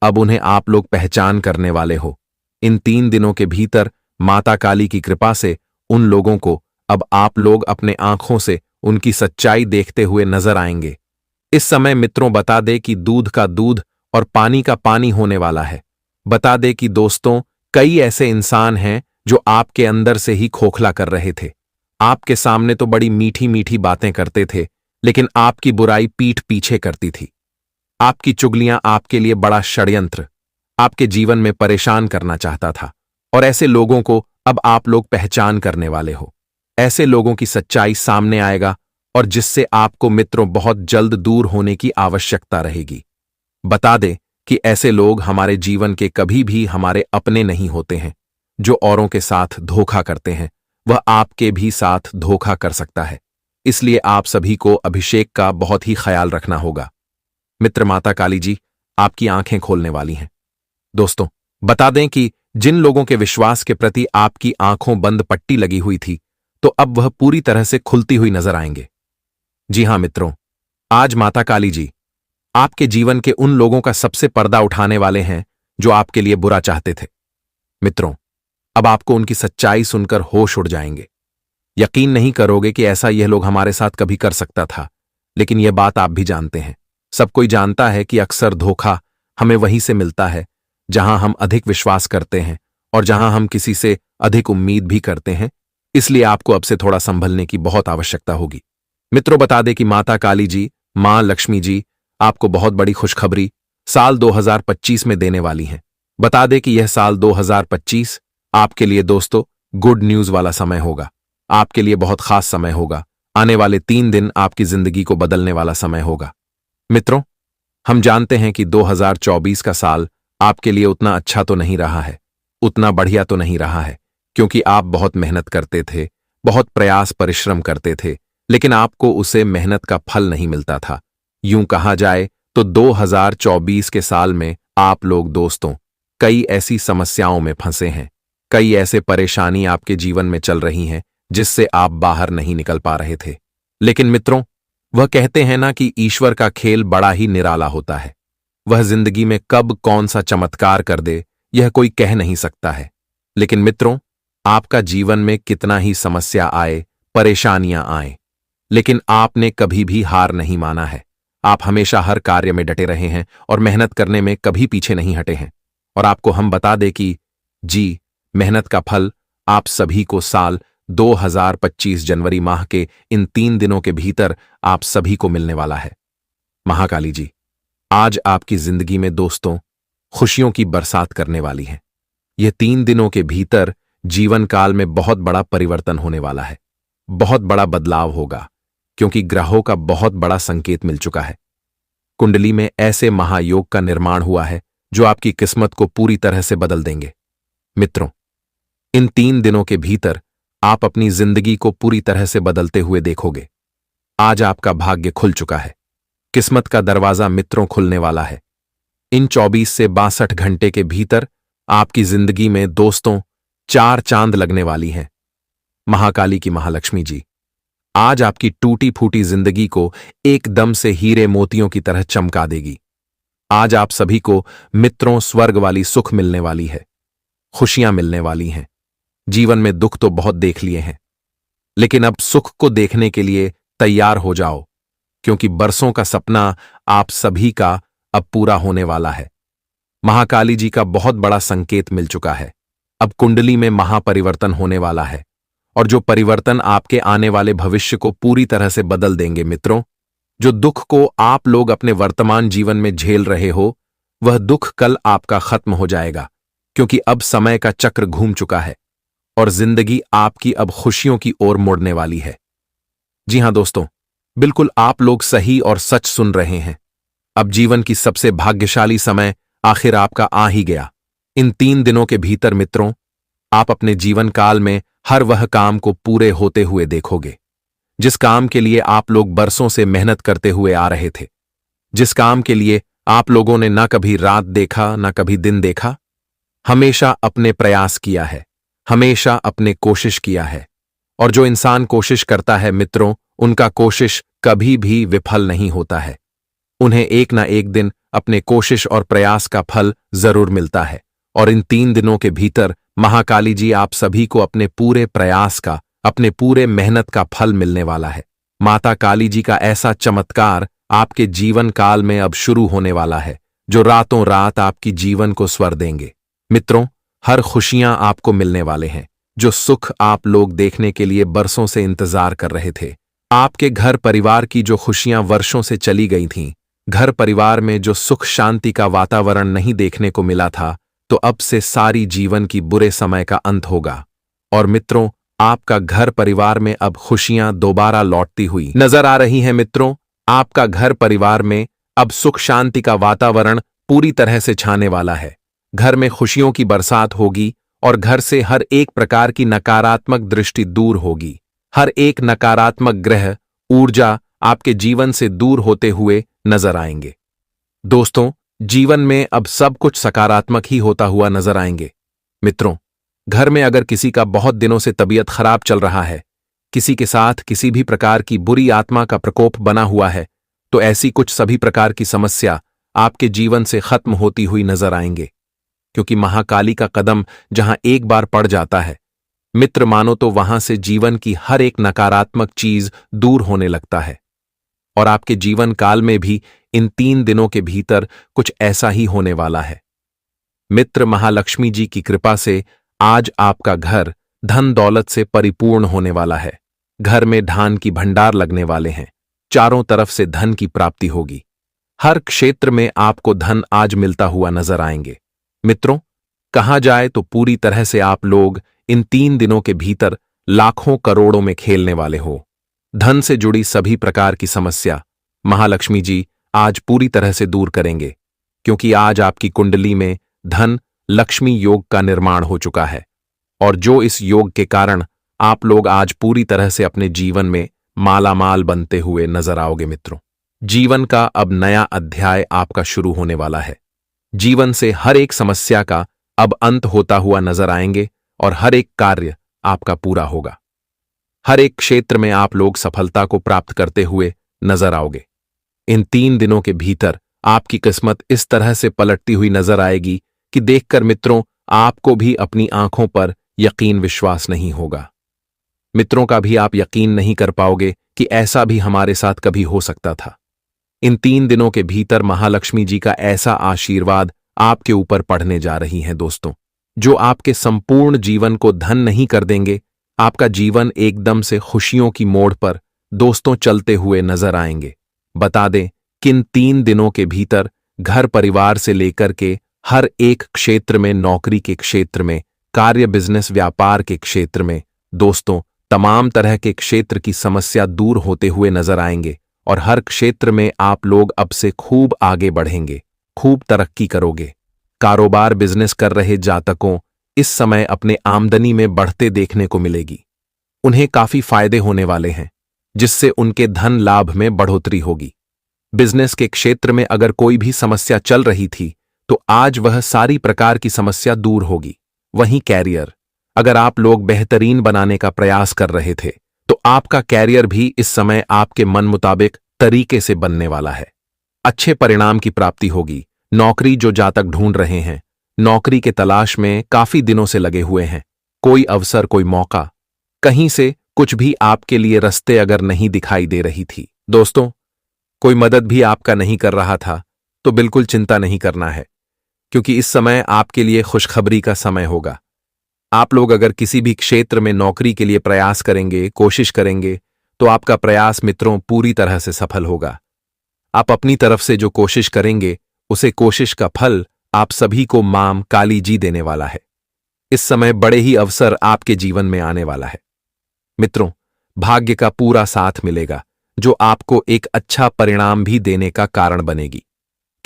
अब उन्हें आप लोग पहचान करने वाले हो। इन 3 दिनों के भीतर माता काली की कृपा से उन लोगों को अब आप लोग अपने आंखों से उनकी सच्चाई देखते हुए नजर आएंगे। इस समय मित्रों बता दे कि दूध का दूध और पानी का पानी होने वाला है। बता दे कि दोस्तों कई ऐसे इंसान हैं जो आपके अंदर से ही खोखला कर रहे थे। आपके सामने तो बड़ी मीठी मीठी बातें करते थे, लेकिन आपकी बुराई पीठ पीछे करती थी। आपकी चुगलियां आपके लिए बड़ा षड्यंत्र, आपके जीवन में परेशान करना चाहता था, और ऐसे लोगों को अब आप लोग पहचान करने वाले हो। ऐसे लोगों की सच्चाई सामने आएगा और जिससे आपको मित्रों बहुत जल्द दूर होने की आवश्यकता रहेगी। बता दें कि ऐसे लोग हमारे जीवन के कभी भी हमारे अपने नहीं होते हैं। जो औरों के साथ धोखा करते हैं वह आपके भी साथ धोखा कर सकता है। इसलिए आप सभी को अभिषेक का बहुत ही ख्याल रखना होगा। मित्र, माता काली जी आपकी आंखें खोलने वाली हैं। दोस्तों, बता दें कि जिन लोगों के विश्वास के प्रति आपकी आंखों बंद पट्टी लगी हुई थी, तो अब वह पूरी तरह से खुलती हुई नजर आएंगे। जी हां मित्रों, आज माता काली जी आपके जीवन के उन लोगों का सबसे पर्दा उठाने वाले हैं जो आपके लिए बुरा चाहते थे। मित्रों, अब आपको उनकी सच्चाई सुनकर होश उड़ जाएंगे। यकीन नहीं करोगे कि ऐसा यह लोग हमारे साथ कभी कर सकता था, लेकिन यह बात आप भी जानते हैं। सब कोई जानता है कि अक्सर धोखा हमें वहीं से मिलता है जहां हम अधिक विश्वास करते हैं और जहां हम किसी से अधिक उम्मीद भी करते हैं। इसलिए आपको अब से थोड़ा संभलने की बहुत आवश्यकता होगी। मित्रों, बता दें कि माता काली जी, मां लक्ष्मी जी आपको बहुत बड़ी खुशखबरी साल 2025 में देने वाली हैं। बता दें कि यह साल 2025 आपके लिए दोस्तों गुड न्यूज वाला समय होगा। आपके लिए बहुत खास समय होगा। आने वाले 3 दिन आपकी जिंदगी को बदलने वाला समय होगा। मित्रों, हम जानते हैं कि 2024 का साल आपके लिए उतना अच्छा तो नहीं रहा है, उतना बढ़िया तो नहीं रहा है, क्योंकि आप बहुत मेहनत करते थे, बहुत प्रयास परिश्रम करते थे, लेकिन आपको उसे मेहनत का फल नहीं मिलता था। यूं कहा जाए तो 2024 के साल में आप लोग दोस्तों कई ऐसी समस्याओं में फंसे हैं, कई ऐसे परेशानी आपके जीवन में चल रही हैं जिससे आप बाहर नहीं निकल पा रहे थे। लेकिन मित्रों, वह कहते हैं ना कि ईश्वर का खेल बड़ा ही निराला होता है। वह जिंदगी में कब कौन सा चमत्कार कर दे यह कोई कह नहीं सकता है। लेकिन मित्रों, आपका जीवन में कितना ही समस्या आए, परेशानियां आए, लेकिन आपने कभी भी हार नहीं माना है। आप हमेशा हर कार्य में डटे रहे हैं और मेहनत करने में कभी पीछे नहीं हटे हैं। और आपको हम बता दें कि जी, मेहनत का फल आप सभी को साल 2025 जनवरी माह के इन 3 दिनों के भीतर आप सभी को मिलने वाला है। महाकाली जी आज आपकी जिंदगी में दोस्तों खुशियों की बरसात करने वाली है। यह 3 दिनों के भीतर जीवन काल में बहुत बड़ा परिवर्तन होने वाला है, बहुत बड़ा बदलाव होगा, क्योंकि ग्रहों का बहुत बड़ा संकेत मिल चुका है। कुंडली में ऐसे महायोग का निर्माण हुआ है जो आपकी किस्मत को पूरी तरह से बदल देंगे। मित्रों, इन 3 दिनों के भीतर आप अपनी जिंदगी को पूरी तरह से बदलते हुए देखोगे। आज आपका भाग्य खुल चुका है। किस्मत का दरवाजा मित्रों खुलने वाला है। इन 24 से 62 घंटे के भीतर आपकी जिंदगी में दोस्तों 4 चांद लगने वाली हैं। महाकाली की महालक्ष्मी जी आज आपकी टूटी फूटी जिंदगी को एकदम से हीरे मोतियों की तरह चमका देगी। आज आप सभी को मित्रों स्वर्ग वाली सुख मिलने वाली है, खुशियां मिलने वाली हैं। जीवन में दुख तो बहुत देख लिए हैं, लेकिन अब सुख को देखने के लिए तैयार हो जाओ, क्योंकि बरसों का सपना आप सभी का अब पूरा होने वाला है। महाकाली जी का बहुत बड़ा संकेत मिल चुका है। अब कुंडली में महापरिवर्तन होने वाला है, और जो परिवर्तन आपके आने वाले भविष्य को पूरी तरह से बदल देंगे। मित्रों, जो दुख को आप लोग अपने वर्तमान जीवन में झेल रहे हो, वह दुख कल आपका खत्म हो जाएगा, क्योंकि अब समय का चक्र घूम चुका है और जिंदगी आपकी अब खुशियों की ओर मुड़ने वाली है। जी हां दोस्तों, बिल्कुल आप लोग सही और सच सुन रहे हैं। अब जीवन की सबसे भाग्यशाली समय आखिर आपका आ ही गया। इन 3 दिनों के भीतर मित्रों, आप अपने जीवन काल में हर वह काम को पूरे होते हुए देखोगे जिस काम के लिए आप लोग बरसों से मेहनत करते हुए आ रहे थे, जिस काम के लिए आप लोगों ने ना कभी रात देखा ना कभी दिन देखा, हमेशा अपने प्रयास किया है, हमेशा अपने कोशिश किया है। और जो इंसान कोशिश करता है मित्रों, उनका कोशिश कभी भी विफल नहीं होता है। उन्हें एक ना एक दिन अपने कोशिश और प्रयास का फल जरूर मिलता है। और इन 3 दिनों के भीतर महाकाली जी आप सभी को अपने पूरे प्रयास का, अपने पूरे मेहनत का फल मिलने वाला है। माता काली जी का ऐसा चमत्कार आपके जीवन काल में अब शुरू होने वाला है, जो रातों रात आपकी जीवन को स्वर देंगे। मित्रों, हर खुशियां आपको मिलने वाले हैं। जो सुख आप लोग देखने के लिए बरसों से इंतजार कर रहे थे, आपके घर परिवार की जो खुशियां वर्षों से चली गई थीं, घर परिवार में जो सुख शांति का वातावरण नहीं देखने को मिला था, तो अब से सारी जीवन की बुरे समय का अंत होगा। और मित्रों, आपका घर परिवार में अब खुशियां दोबारा लौटती हुई नजर आ रही हैं। मित्रों, आपका घर परिवार में अब सुख शांति का वातावरण पूरी तरह से छाने वाला है। घर में खुशियों की बरसात होगी और घर से हर एक प्रकार की नकारात्मक दृष्टि दूर होगी। हर एक नकारात्मक ग्रह ऊर्जा आपके जीवन से दूर होते हुए नजर आएंगे। दोस्तों, जीवन में अब सब कुछ सकारात्मक ही होता हुआ नजर आएंगे। मित्रों, घर में अगर किसी का बहुत दिनों से तबीयत खराब चल रहा है, किसी के साथ किसी भी प्रकार की बुरी आत्मा का प्रकोप बना हुआ है, तो ऐसी कुछ सभी प्रकार की समस्या आपके जीवन से खत्म होती हुई नजर आएंगे। क्योंकि महाकाली का कदम जहां एक बार पड़ जाता है, मित्र मानो तो वहां से जीवन की हर एक नकारात्मक चीज दूर होने लगता है। और आपके जीवन काल में भी इन 3 दिनों के भीतर कुछ ऐसा ही होने वाला है। मित्र, महालक्ष्मी जी की कृपा से आज आपका घर धन दौलत से परिपूर्ण होने वाला है। घर में धान की भंडार लगने वाले हैं। चारों तरफ से धन की प्राप्ति होगी। हर क्षेत्र में आपको धन आज मिलता हुआ नजर आएंगे। मित्रों, कहा जाए तो पूरी तरह से आप लोग इन 3 दिनों के भीतर लाखों करोड़ों में खेलने वाले हो। धन से जुड़ी सभी प्रकार की समस्या महालक्ष्मी जी आज पूरी तरह से दूर करेंगे, क्योंकि आज आपकी कुंडली में धन लक्ष्मी योग का निर्माण हो चुका है। और जो इस योग के कारण आप लोग आज पूरी तरह से अपने जीवन में मालामाल बनते हुए नजर आओगे। मित्रों, जीवन का अब नया अध्याय आपका शुरू होने वाला है। जीवन से हर एक समस्या का अब अंत होता हुआ नजर आएंगे और हर एक कार्य आपका पूरा होगा। हर एक क्षेत्र में आप लोग सफलता को प्राप्त करते हुए नजर आओगे। इन 3 दिनों के भीतर आपकी किस्मत इस तरह से पलटती हुई नजर आएगी कि देखकर मित्रों आपको भी अपनी आंखों पर यकीन विश्वास नहीं होगा। मित्रों का भी आप यकीन नहीं कर पाओगे कि ऐसा भी हमारे साथ कभी हो सकता था। इन 3 दिनों के भीतर महालक्ष्मी जी का ऐसा आशीर्वाद आपके ऊपर पड़ने जा रही हैं दोस्तों, जो आपके संपूर्ण जीवन को धन नहीं कर देंगे। आपका जीवन एकदम से खुशियों की मोड़ पर दोस्तों चलते हुए नजर आएंगे। बता दें कि इन 3 दिनों के भीतर घर परिवार से लेकर के हर एक क्षेत्र में, नौकरी के क्षेत्र में, कार्य बिजनेस व्यापार के क्षेत्र में दोस्तों तमाम तरह के क्षेत्र की समस्या दूर होते हुए नजर आएंगे। और हर क्षेत्र में आप लोग अब से खूब आगे बढ़ेंगे, खूब तरक्की करोगे। कारोबार बिजनेस कर रहे जातकों इस समय अपने आमदनी में बढ़ते देखने को मिलेगी। उन्हें काफी फायदे होने वाले हैं, जिससे उनके धन लाभ में बढ़ोतरी होगी। बिजनेस के क्षेत्र में अगर कोई भी समस्या चल रही थी, तो आज वह सारी प्रकार की समस्या दूर होगी। वहीं कैरियर, अगर आप लोग बेहतरीन बनाने का प्रयास कर रहे थे, तो आपका कैरियर भी इस समय आपके मन मुताबिक तरीके से बनने वाला है। अच्छे परिणाम की प्राप्ति होगी। नौकरी जो जातक ढूंढ रहे हैं, नौकरी के तलाश में काफी दिनों से लगे हुए हैं, कोई अवसर, कोई मौका, कहीं से कुछ भी आपके लिए रास्ते अगर नहीं दिखाई दे रही थी, दोस्तों कोई मदद भी आपका नहीं कर रहा था, तो बिल्कुल चिंता नहीं करना है, क्योंकि इस समय आपके लिए खुशखबरी का समय होगा। आप लोग अगर किसी भी क्षेत्र में नौकरी के लिए प्रयास करेंगे, कोशिश करेंगे, तो आपका प्रयास मित्रों पूरी तरह से सफल होगा। आप अपनी तरफ से जो कोशिश करेंगे, उसे कोशिश का फल आप सभी को मां काली जी देने वाला है। इस समय बड़े ही अवसर आपके जीवन में आने वाला है। मित्रों, भाग्य का पूरा साथ मिलेगा, जो आपको एक अच्छा परिणाम भी देने का कारण बनेगी।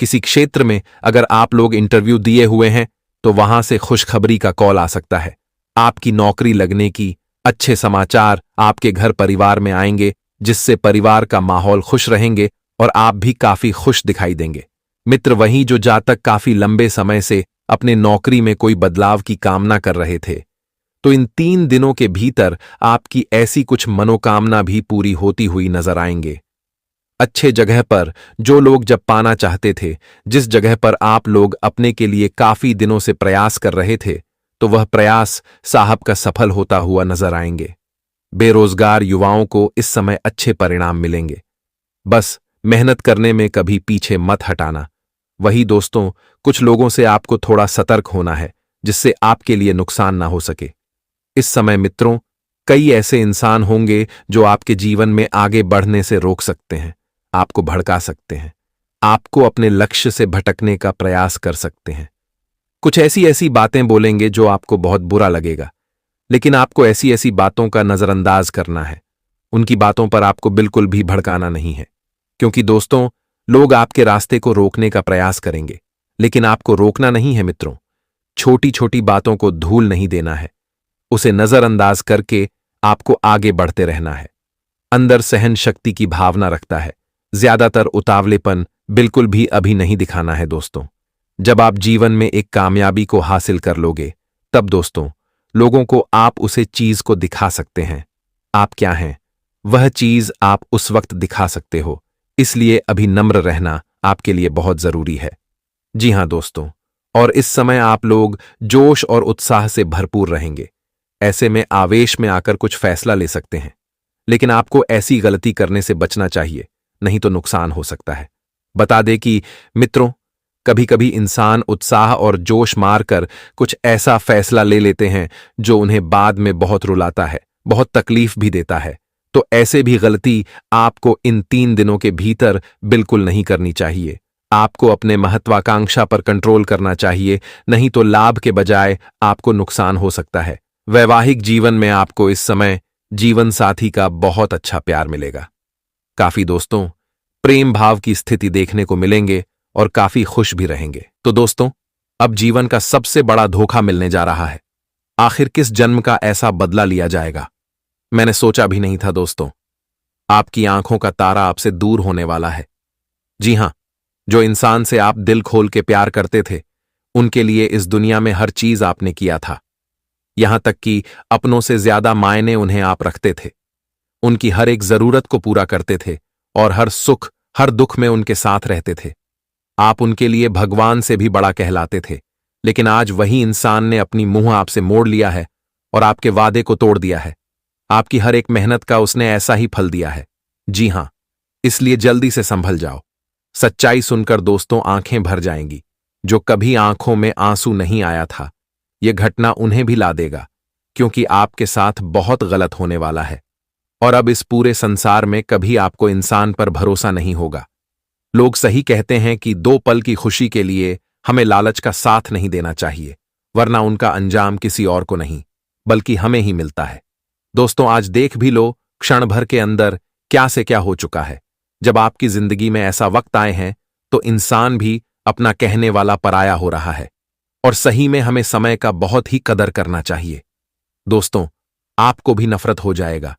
किसी क्षेत्र में अगर आप लोग इंटरव्यू दिए हुए हैं, तो वहां से खुशखबरी का कॉल आ सकता है। आपकी नौकरी लगने की अच्छे समाचार आपके घर परिवार में आएंगे, जिससे परिवार का माहौल खुश रहेंगे और आप भी काफी खुश दिखाई देंगे। मित्र, वहीं जो जातक काफी लंबे समय से अपने नौकरी में कोई बदलाव की कामना कर रहे थे, तो इन 3 दिनों के भीतर आपकी ऐसी कुछ मनोकामना भी पूरी होती हुई नजर आएंगे। अच्छे जगह पर जो लोग जब पाना चाहते थे, जिस जगह पर आप लोग अपने के लिए काफी दिनों से प्रयास कर रहे थे, तो वह प्रयास साहब का सफल होता हुआ नजर आएंगे। बेरोजगार युवाओं को इस समय अच्छे परिणाम मिलेंगे। बस मेहनत करने में कभी पीछे मत हटाना। वही दोस्तों, कुछ लोगों से आपको थोड़ा सतर्क होना है, जिससे आपके लिए नुकसान ना हो सके। इस समय मित्रों, कई ऐसे इंसान होंगे जो आपके जीवन में आगे बढ़ने से रोक सकते हैं, आपको भड़का सकते हैं। आपको अपने लक्ष्य से भटकने का प्रयास कर सकते हैं। कुछ ऐसी ऐसी बातें बोलेंगे जो आपको बहुत बुरा लगेगा, लेकिन आपको ऐसी ऐसी बातों का नजरअंदाज करना है। उनकी बातों पर आपको बिल्कुल भी भड़काना नहीं है, क्योंकि दोस्तों, लोग आपके रास्ते को रोकने का प्रयास करेंगे, लेकिन आपको रोकना नहीं है मित्रों। छोटी छोटी बातों को धूल नहीं देना है, उसे नजरअंदाज करके आपको आगे बढ़ते रहना है। अंदर सहन शक्ति की भावना रखता है, ज्यादातर उतावलेपन बिल्कुल भी अभी नहीं दिखाना है दोस्तों। जब आप जीवन में एक कामयाबी को हासिल कर लोगे, तब दोस्तों, लोगों को आप उसे चीज को दिखा सकते हैं। आप क्या हैं, वह चीज आप उस वक्त दिखा सकते हो। इसलिए अभी नम्र रहना आपके लिए बहुत जरूरी है। जी हां दोस्तों, और इस समय आप लोग जोश और उत्साह से भरपूर रहेंगे। ऐसे में आवेश में आकर कुछ फैसला ले सकते हैं, लेकिन आपको ऐसी गलती करने से बचना चाहिए, नहीं तो नुकसान हो सकता है। बता दें कि मित्रों, कभी कभी इंसान उत्साह और जोश मारकर कुछ ऐसा फैसला ले लेते हैं जो उन्हें बाद में बहुत रुलाता है, बहुत तकलीफ भी देता है। तो ऐसे भी गलती आपको इन 3 दिनों के भीतर बिल्कुल नहीं करनी चाहिए। आपको अपने महत्वाकांक्षा पर कंट्रोल करना चाहिए, नहीं तो लाभ के बजाय आपको नुकसान हो सकता है। वैवाहिक जीवन में आपको इस समय जीवन साथी का बहुत अच्छा प्यार मिलेगा। काफी दोस्तों प्रेम भाव की स्थिति देखने को मिलेंगे और काफी खुश भी रहेंगे। तो दोस्तों, अब जीवन का सबसे बड़ा धोखा मिलने जा रहा है। आखिर किस जन्म का ऐसा बदला लिया जाएगा, मैंने सोचा भी नहीं था दोस्तों। आपकी आंखों का तारा आपसे दूर होने वाला है। जी हां, जो इंसान से आप दिल खोल के प्यार करते थे, उनके लिए इस दुनिया में हर चीज आपने किया था। यहां तक कि अपनों से ज्यादा मायने उन्हें आप रखते थे। उनकी हर एक जरूरत को पूरा करते थे और हर सुख हर दुख में उनके साथ रहते थे। आप उनके लिए भगवान से भी बड़ा कहलाते थे, लेकिन आज वही इंसान ने अपनी मुंह आपसे मोड़ लिया है और आपके वादे को तोड़ दिया है। आपकी हर एक मेहनत का उसने ऐसा ही फल दिया है। जी हां, इसलिए जल्दी से संभल जाओ। सच्चाई सुनकर दोस्तों आंखें भर जाएंगी। जो कभी आंखों में आंसू नहीं आया था, यह घटना उन्हें भी ला देगा, क्योंकि आपके साथ बहुत गलत होने वाला है। और अब इस पूरे संसार में कभी आपको इंसान पर भरोसा नहीं होगा। लोग सही कहते हैं कि 2 पल की खुशी के लिए हमें लालच का साथ नहीं देना चाहिए, वरना उनका अंजाम किसी और को नहीं बल्कि हमें ही मिलता है। दोस्तों, आज देख भी लो क्षण भर के अंदर क्या से क्या हो चुका है। जब आपकी जिंदगी में ऐसा वक्त आए हैं तो इंसान भी अपना कहने वाला पराया हो रहा है, और सही में हमें समय का बहुत ही कदर करना चाहिए। दोस्तों, आपको भी नफरत हो जाएगा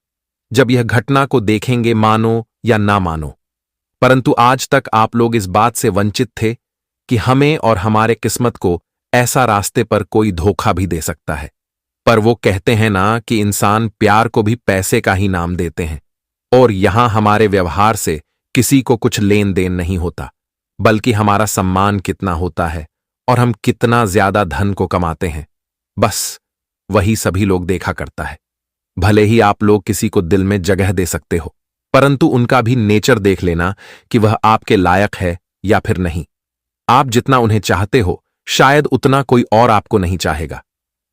जब यह घटना को देखेंगे, मानो या ना मानो। परंतु आज तक आप लोग इस बात से वंचित थे कि हमें और हमारे किस्मत को ऐसा रास्ते पर कोई धोखा भी दे सकता है। पर वो कहते हैं ना कि इंसान प्यार को भी पैसे का ही नाम देते हैं, और यहां हमारे व्यवहार से किसी को कुछ लेन देन नहीं होता, बल्कि हमारा सम्मान कितना होता है और हम कितना ज्यादा धन को कमाते हैं, बस वही सभी लोग देखा करता है। भले ही आप लोग किसी को दिल में जगह दे सकते हो, परंतु उनका भी नेचर देख लेना कि वह आपके लायक है या फिर नहीं। आप जितना उन्हें चाहते हो, शायद उतना कोई और आपको नहीं चाहेगा।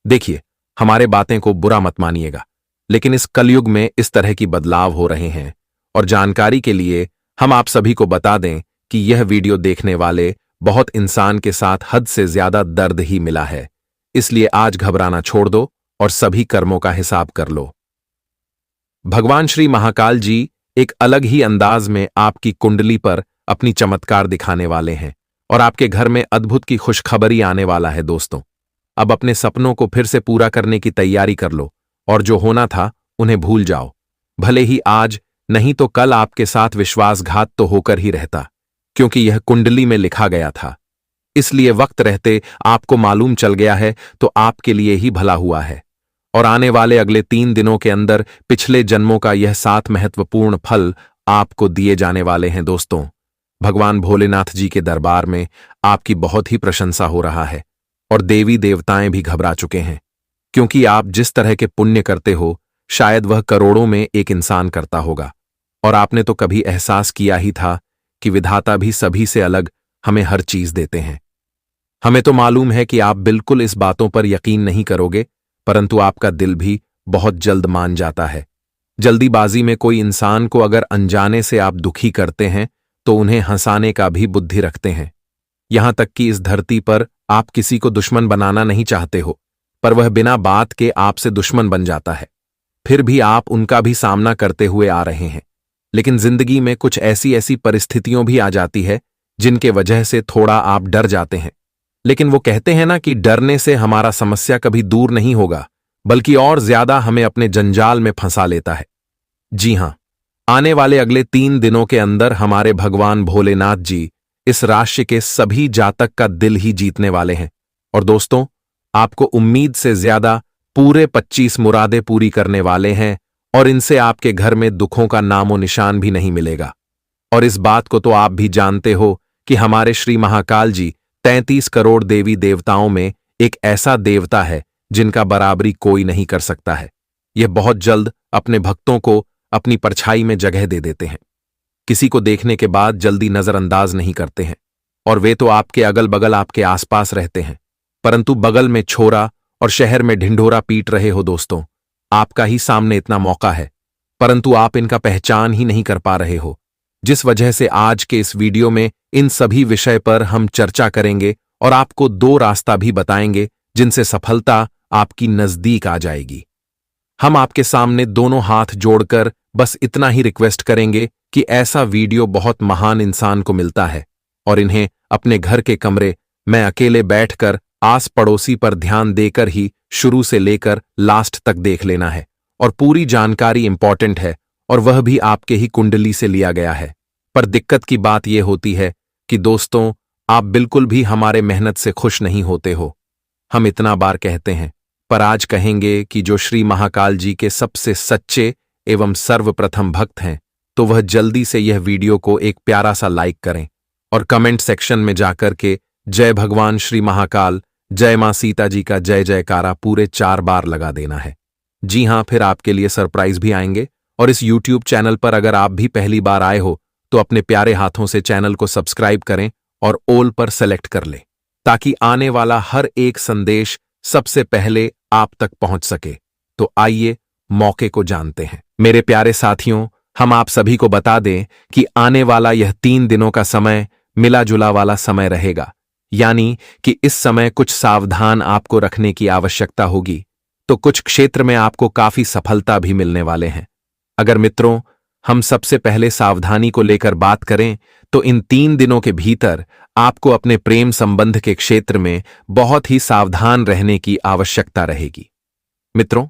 देखिए, हमारे बातें को बुरा मत मानिएगा, लेकिन इस कलयुग में इस तरह की बदलाव हो रहे हैं। और जानकारी के लिए हम आप सभी को बता दें कि यह वीडियो देखने वाले बहुत इंसान के साथ हद से ज्यादा दर्द ही मिला है। इसलिए आज घबराना छोड़ दो और सभी कर्मों का हिसाब कर लो। भगवान श्री महाकाल जी एक अलग ही अंदाज में आपकी कुंडली पर अपनी चमत्कार दिखाने वाले हैं, और आपके घर में अद्भुत की खुशखबरी आने वाला है। दोस्तों, अब अपने सपनों को फिर से पूरा करने की तैयारी कर लो, और जो होना था उन्हें भूल जाओ। भले ही आज नहीं तो कल आपके साथ विश्वासघात तो होकर ही रहता, क्योंकि यह कुंडली में लिखा गया था। इसलिए वक्त रहते आपको मालूम चल गया है तो आपके लिए ही भला हुआ है। और आने वाले अगले 3 दिनों के अंदर पिछले जन्मों का यह 7 महत्वपूर्ण फल आपको दिए जाने वाले हैं। दोस्तों, भगवान भोलेनाथ जी के दरबार में आपकी बहुत ही प्रशंसा हो रहा है, और देवी देवताएं भी घबरा चुके हैं, क्योंकि आप जिस तरह के पुण्य करते हो, शायद वह करोड़ों में एक इंसान करता होगा। और आपने तो कभी एहसास किया ही था कि विधाता भी सभी से अलग हमें हर चीज देते हैं। हमें तो मालूम है कि आप बिल्कुल इस बातों पर यकीन नहीं करोगे, परंतु आपका दिल भी बहुत जल्द मान जाता है। जल्दीबाजी में कोई इंसान को अगर अनजाने से आप दुखी करते हैं तो उन्हें हंसाने का भी बुद्धि रखते हैं। यहां तक कि इस धरती पर आप किसी को दुश्मन बनाना नहीं चाहते हो, पर वह बिना बात के आपसे दुश्मन बन जाता है। फिर भी आप उनका भी सामना करते हुए आ रहे हैं। लेकिन जिंदगी में कुछ ऐसी ऐसी परिस्थितियों भी आ जाती है जिनके वजह से थोड़ा आप डर जाते हैं। लेकिन वो कहते हैं ना कि डरने से हमारा समस्या कभी दूर नहीं होगा, बल्कि और ज्यादा हमें अपने जंजाल में फंसा लेता है। जी हां, आने वाले अगले 3 दिनों के अंदर हमारे भगवान भोलेनाथ जी इस राशि के सभी जातक का दिल ही जीतने वाले हैं। और दोस्तों, आपको उम्मीद से ज्यादा पूरे 25 मुरादें पूरी करने वाले हैं, और इनसे आपके घर में दुखों का नामो निशान भी नहीं मिलेगा। और इस बात को तो आप भी जानते हो कि हमारे श्री महाकाल जी 33 करोड़ देवी देवताओं में एक ऐसा देवता है जिनका बराबरी कोई नहीं कर सकता है। यह बहुत जल्द अपने भक्तों को अपनी परछाई में जगह दे देते हैं। किसी को देखने के बाद जल्दी नजरअंदाज नहीं करते हैं, और वे तो आपके अगल बगल आपके आसपास रहते हैं, परंतु बगल में छोरा और शहर में ढिंढोरा पीट रहे हो। दोस्तों, आपका ही सामने इतना मौका है, परंतु आप इनका पहचान ही नहीं कर पा रहे हो, जिस वजह से आज के इस वीडियो में इन सभी विषय पर हम चर्चा करेंगे और आपको 2 रास्ता भी बताएंगे जिनसे सफलता आपकी नजदीक आ जाएगी। हम आपके सामने दोनों हाथ जोड़कर बस इतना ही रिक्वेस्ट करेंगे कि ऐसा वीडियो बहुत महान इंसान को मिलता है, और इन्हें अपने घर के कमरे में अकेले बैठकर आस पड़ोसी पर ध्यान देकर ही शुरू से लेकर लास्ट तक देख लेना है। और पूरी जानकारी इंपॉर्टेंट है, और वह भी आपके ही कुंडली से लिया गया है। पर दिक्कत की बात यह होती है कि दोस्तों, आप बिल्कुल भी हमारे मेहनत से खुश नहीं होते हो। हम इतना बार कहते हैं, पर आज कहेंगे कि जो श्री महाकाल जी के सबसे सच्चे एवं सर्वप्रथम भक्त हैं, तो वह जल्दी से यह वीडियो को एक प्यारा सा लाइक करें और कमेंट सेक्शन में जाकर के जय भगवान श्री महाकाल, जय मां सीता जी का जय जयकारा पूरे 4 बार लगा देना है। जी हां, फिर आपके लिए सरप्राइज भी आएंगे। और इस YouTube चैनल पर अगर आप भी पहली बार आए हो तो अपने प्यारे हाथों से चैनल को सब्सक्राइब करें और ऑल पर सेलेक्ट कर लें, ताकि आने वाला हर एक संदेश सबसे पहले आप तक पहुंच सके। तो आइए मौके को जानते हैं। मेरे प्यारे साथियों, हम आप सभी को बता दें कि आने वाला यह 3 दिनों का समय मिला जुला वाला समय रहेगा, यानी कि इस समय कुछ सावधान आपको रखने की आवश्यकता होगी, तो कुछ क्षेत्र में आपको काफी सफलता भी मिलने वाले हैं। अगर मित्रों, हम सबसे पहले सावधानी को लेकर बात करें तो इन 3 दिनों के भीतर आपको अपने प्रेम संबंध के क्षेत्र में बहुत ही सावधान रहने की आवश्यकता रहेगी। मित्रों,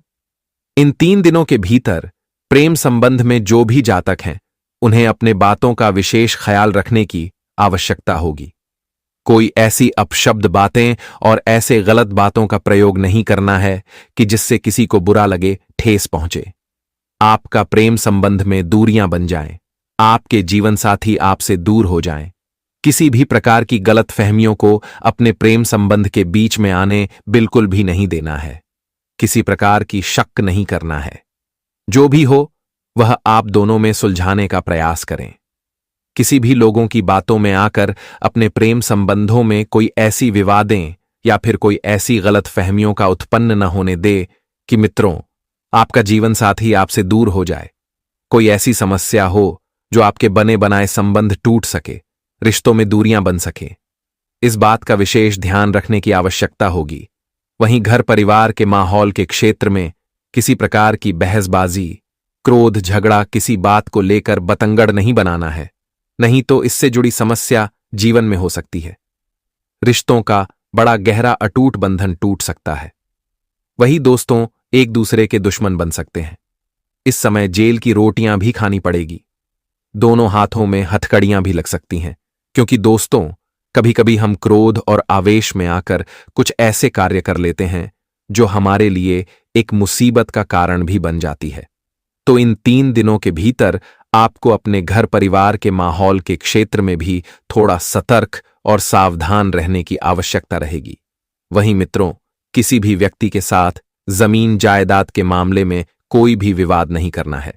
इन 3 दिनों के भीतर प्रेम संबंध में जो भी जातक हैं, उन्हें अपने बातों का विशेष ख्याल रखने की आवश्यकता होगी। कोई ऐसी अपशब्द बातें और ऐसे गलत बातों का प्रयोग नहीं करना है कि जिससे किसी को बुरा लगे, ठेस पहुंचे, आपका प्रेम संबंध में दूरियां बन जाएं, आपके जीवन साथी आपसे दूर हो जाएं। किसी भी प्रकार की गलत फहमियों को अपने प्रेम संबंध के बीच में आने बिल्कुल भी नहीं देना है। किसी प्रकार की शक नहीं करना है। जो भी हो वह आप दोनों में सुलझाने का प्रयास करें। किसी भी लोगों की बातों में आकर अपने प्रेम संबंधों में कोई ऐसी विवादें या फिर कोई ऐसी गलत फहमियों का उत्पन्न न होने दे कि मित्रों, आपका जीवन साथी आपसे दूर हो जाए। कोई ऐसी समस्या हो जो आपके बने बनाए संबंध टूट सके, रिश्तों में दूरियां बन सके। इस बात का विशेष ध्यान रखने की आवश्यकता होगी। वहीं घर परिवार के माहौल के क्षेत्र में किसी प्रकार की बहसबाजी, क्रोध, झगड़ा किसी बात को लेकर बतंगड़ नहीं बनाना है, नहीं तो इससे जुड़ी समस्या जीवन में हो सकती है। रिश्तों का बड़ा गहरा अटूट बंधन टूट सकता है। वही दोस्तों एक दूसरे के दुश्मन बन सकते हैं। इस समय जेल की रोटियां भी खानी पड़ेगी। दोनों हाथों में हथकड़ियां भी लग सकती हैं, क्योंकि दोस्तों, कभी कभी हम क्रोध और आवेश में आकर कुछ ऐसे कार्य कर लेते हैं जो हमारे लिए एक मुसीबत का कारण भी बन जाती है। तो इन 3 दिनों के भीतर आपको अपने घर परिवार के माहौल के क्षेत्र में भी थोड़ा सतर्क और सावधान रहने की आवश्यकता रहेगी। वहीं मित्रों, किसी भी व्यक्ति के साथ जमीन जायदाद के मामले में कोई भी विवाद नहीं करना है।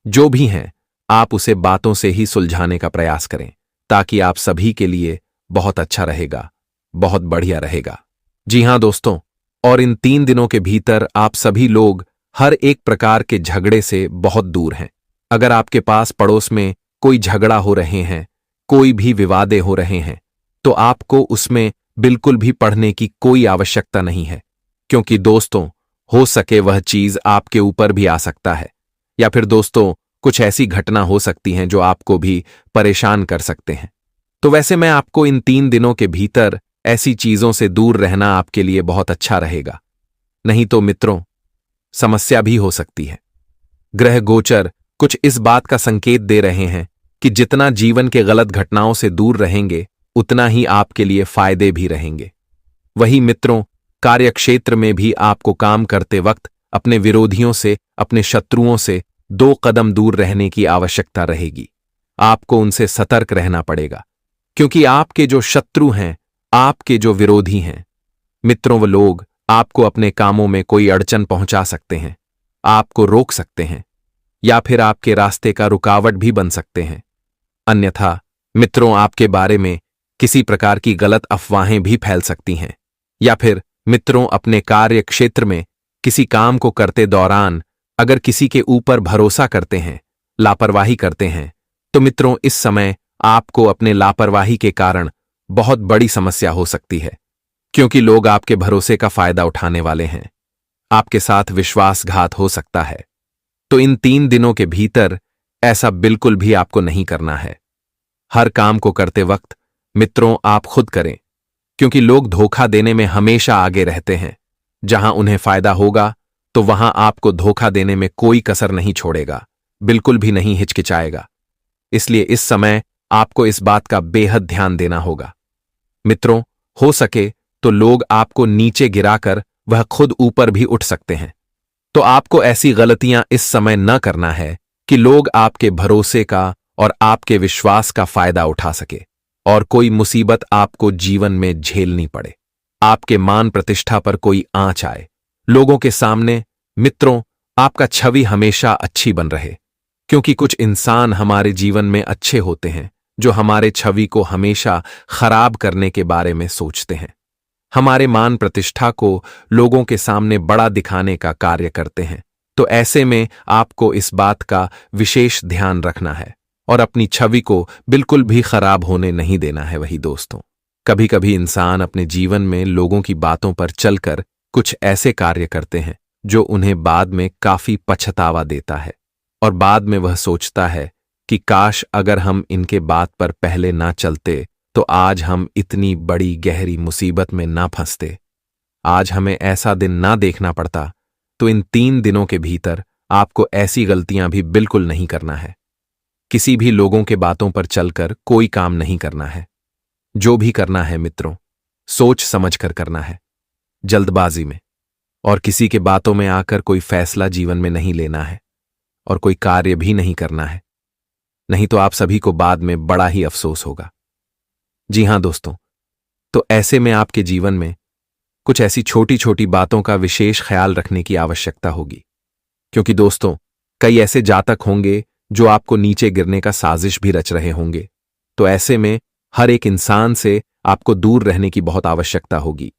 जो भी हैं, आप उसे बातों से ही सुलझाने का प्रयास करें, ताकि आप सभी के लिए बहुत अच्छा रहेगा, बहुत बढ़िया रहेगा। जी हां दोस्तों, और इन 3 दिनों के भीतर आप सभी लोग हर एक प्रकार के झगड़े से बहुत दूर हैं। अगर आपके पास पड़ोस में कोई झगड़ा हो रहे हैं कोई भी विवादे हो रहे हैं तो आपको उसमें बिल्कुल भी पढ़ने की कोई आवश्यकता नहीं है, क्योंकि दोस्तों हो सके वह चीज आपके ऊपर भी आ सकता है, या फिर दोस्तों कुछ ऐसी घटना हो सकती हैं जो आपको भी परेशान कर सकते हैं। तो वैसे मैं आपको इन 3 दिनों के भीतर ऐसी चीजों से दूर रहना आपके लिए बहुत अच्छा रहेगा, नहीं तो मित्रों समस्या भी हो सकती है। ग्रह गोचर कुछ इस बात का संकेत दे रहे हैं कि जितना जीवन के गलत घटनाओं से दूर रहेंगे उतना ही आपके लिए फायदे भी रहेंगे। वही मित्रों, कार्यक्षेत्र में भी आपको काम करते वक्त अपने विरोधियों से, अपने शत्रुओं से 2 कदम दूर रहने की आवश्यकता रहेगी। आपको उनसे सतर्क रहना पड़ेगा, क्योंकि आपके जो शत्रु हैं, आपके जो विरोधी हैं मित्रों, वो लोग आपको अपने कामों में कोई अड़चन पहुंचा सकते हैं, आपको रोक सकते हैं, या फिर आपके रास्ते का रुकावट भी बन सकते हैं। अन्यथा मित्रों आपके बारे में किसी प्रकार की गलत अफवाहें भी फैल सकती हैं, या फिर मित्रों अपने कार्य क्षेत्र में किसी काम को करते दौरान अगर किसी के ऊपर भरोसा करते हैं, लापरवाही करते हैं, तो मित्रों इस समय आपको अपने लापरवाही के कारण बहुत बड़ी समस्या हो सकती है, क्योंकि लोग आपके भरोसे का फायदा उठाने वाले हैं। आपके साथ विश्वासघात हो सकता है। तो इन 3 दिनों के भीतर ऐसा बिल्कुल भी आपको नहीं करना है। हर काम को करते वक्त मित्रों आप खुद करें, क्योंकि लोग धोखा देने में हमेशा आगे रहते हैं। जहां उन्हें फायदा होगा तो वहां आपको धोखा देने में कोई कसर नहीं छोड़ेगा, बिल्कुल भी नहीं हिचकिचाएगा। इसलिए इस समय आपको इस बात का बेहद ध्यान देना होगा। मित्रों हो सके तो लोग आपको नीचे गिराकर वह खुद ऊपर भी उठ सकते हैं। तो आपको ऐसी गलतियां इस समय न करना है कि लोग आपके भरोसे का और आपके विश्वास का फायदा उठा सके और कोई मुसीबत आपको जीवन में झेलनी पड़े, आपके मान प्रतिष्ठा पर कोई आंच आए, लोगों के सामने मित्रों आपका छवि हमेशा अच्छी बन रहे, क्योंकि कुछ इंसान हमारे जीवन में अच्छे होते हैं जो हमारे छवि को हमेशा खराब करने के बारे में सोचते हैं, हमारे मान प्रतिष्ठा को लोगों के सामने बड़ा दिखाने का कार्य करते हैं। तो ऐसे में आपको इस बात का विशेष ध्यान रखना है और अपनी छवि को बिल्कुल भी खराब होने नहीं देना है। वही दोस्तों, कभी कभी इंसान अपने जीवन में लोगों की बातों पर चलकर कुछ ऐसे कार्य करते हैं जो उन्हें बाद में काफी पछतावा देता है, और बाद में वह सोचता है कि काश अगर हम इनके बात पर पहले ना चलते तो आज हम इतनी बड़ी गहरी मुसीबत में ना फंसते, आज हमें ऐसा दिन ना देखना पड़ता। तो इन 3 दिनों के भीतर आपको ऐसी गलतियां भी बिल्कुल नहीं करना है। किसी भी लोगों के बातों पर चलकर कोई काम नहीं करना है। जो भी करना है मित्रों सोच समझकर करना है, जल्दबाजी में, और किसी के बातों में आकर कोई फैसला जीवन में नहीं लेना है और कोई कार्य भी नहीं करना है, नहीं तो आप सभी को बाद में बड़ा ही अफसोस होगा। जी हां दोस्तों, तो ऐसे में आपके जीवन में कुछ ऐसी छोटी छोटी बातों का विशेष ख्याल रखने की आवश्यकता होगी, क्योंकि दोस्तों कई ऐसे जातक होंगे जो आपको नीचे गिरने का साजिश भी रच रहे होंगे। तो ऐसे में हर एक इंसान से आपको दूर रहने की बहुत आवश्यकता होगी।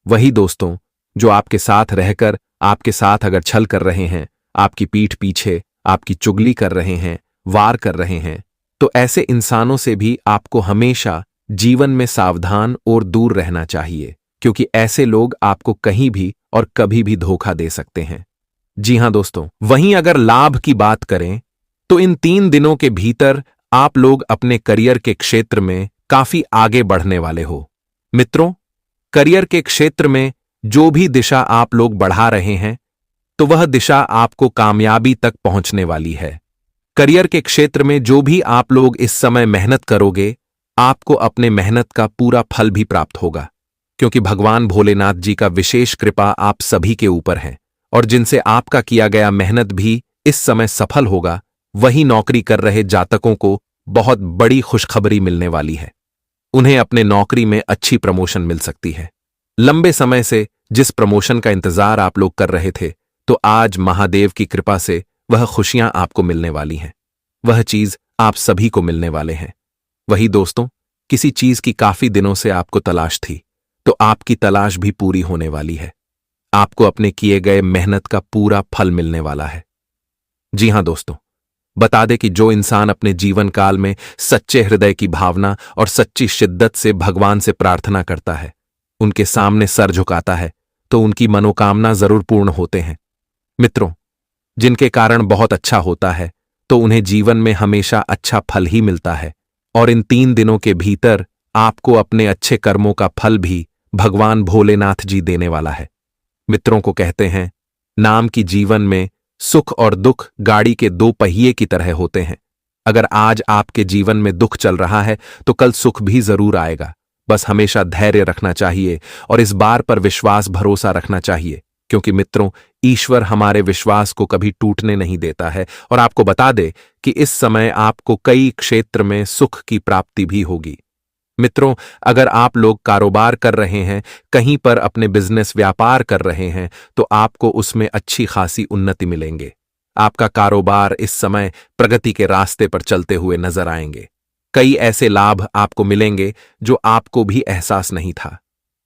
वही दोस्तों जो आपके साथ रहकर आपके साथ अगर छल कर रहे हैं, आपकी पीठ पीछे आपकी चुगली कर रहे हैं, वार कर रहे हैं, तो ऐसे इंसानों से भी आपको हमेशा जीवन में सावधान और दूर रहना चाहिए, क्योंकि ऐसे लोग आपको कहीं भी और कभी भी धोखा दे सकते हैं। जी हां दोस्तों, वहीं अगर लाभ की बात करें तो इन 3 दिनों के भीतर आप लोग अपने करियर के क्षेत्र में काफी आगे बढ़ने वाले हो। मित्रों करियर के क्षेत्र में जो भी दिशा आप लोग बढ़ा रहे हैं तो वह दिशा आपको कामयाबी तक पहुंचने वाली है। करियर के क्षेत्र में जो भी आप लोग इस समय मेहनत करोगे, आपको अपने मेहनत का पूरा फल भी प्राप्त होगा, क्योंकि भगवान भोलेनाथ जी का विशेष कृपा आप सभी के ऊपर है, और जिनसे आपका किया गया मेहनत भी इस समय सफल होगा, वही नौकरी कर रहे जातकों को बहुत बड़ी खुशखबरी मिलने वाली है। उन्हें अपने नौकरी में अच्छी प्रमोशन मिल सकती है। लंबे समय से जिस प्रमोशन का इंतजार आप लोग कर रहे थे, तो आज महादेव की कृपा से वह खुशियां आपको मिलने वाली हैं। वह चीज आप सभी को मिलने वाले हैं। वही दोस्तों, किसी चीज की काफी दिनों से आपको तलाश थी, तो आपकी तलाश भी पूरी होने वाली है। आपको अपने किए गए मेहनत का पूरा फल मिलने वाला है। जी हां दोस्तों, बता दे कि जो इंसान अपने जीवन काल में सच्चे हृदय की भावना और सच्ची शिद्दत से भगवान से प्रार्थना करता है, उनके सामने सर झुकाता है, तो उनकी मनोकामना जरूर पूर्ण होते हैं। मित्रों, जिनके कारण बहुत अच्छा होता है तो उन्हें जीवन में हमेशा अच्छा फल ही मिलता है, और इन 3 दिनों के भीतर आपको अपने अच्छे कर्मों का फल भी भगवान भोलेनाथ जी देने वाला है। मित्रों को कहते हैं, नाम की जीवन में सुख और दुख गाड़ी के 2 पहिए की तरह होते हैं। अगर आज आपके जीवन में दुख चल रहा है तो कल सुख भी जरूर आएगा। बस हमेशा धैर्य रखना चाहिए और इस बार पर विश्वास भरोसा रखना चाहिए, क्योंकि मित्रों, ईश्वर हमारे विश्वास को कभी टूटने नहीं देता है। और आपको बता दे कि इस समय आपको कई क्षेत्र में सुख की प्राप्ति भी होगी। मित्रों, अगर आप लोग कारोबार कर रहे हैं, कहीं पर अपने बिजनेस व्यापार कर रहे हैं, तो आपको उसमें अच्छी खासी उन्नति मिलेंगे। आपका कारोबार इस समय प्रगति के रास्ते पर चलते हुए नजर आएंगे। कई ऐसे लाभ आपको मिलेंगे जो आपको भी एहसास नहीं था।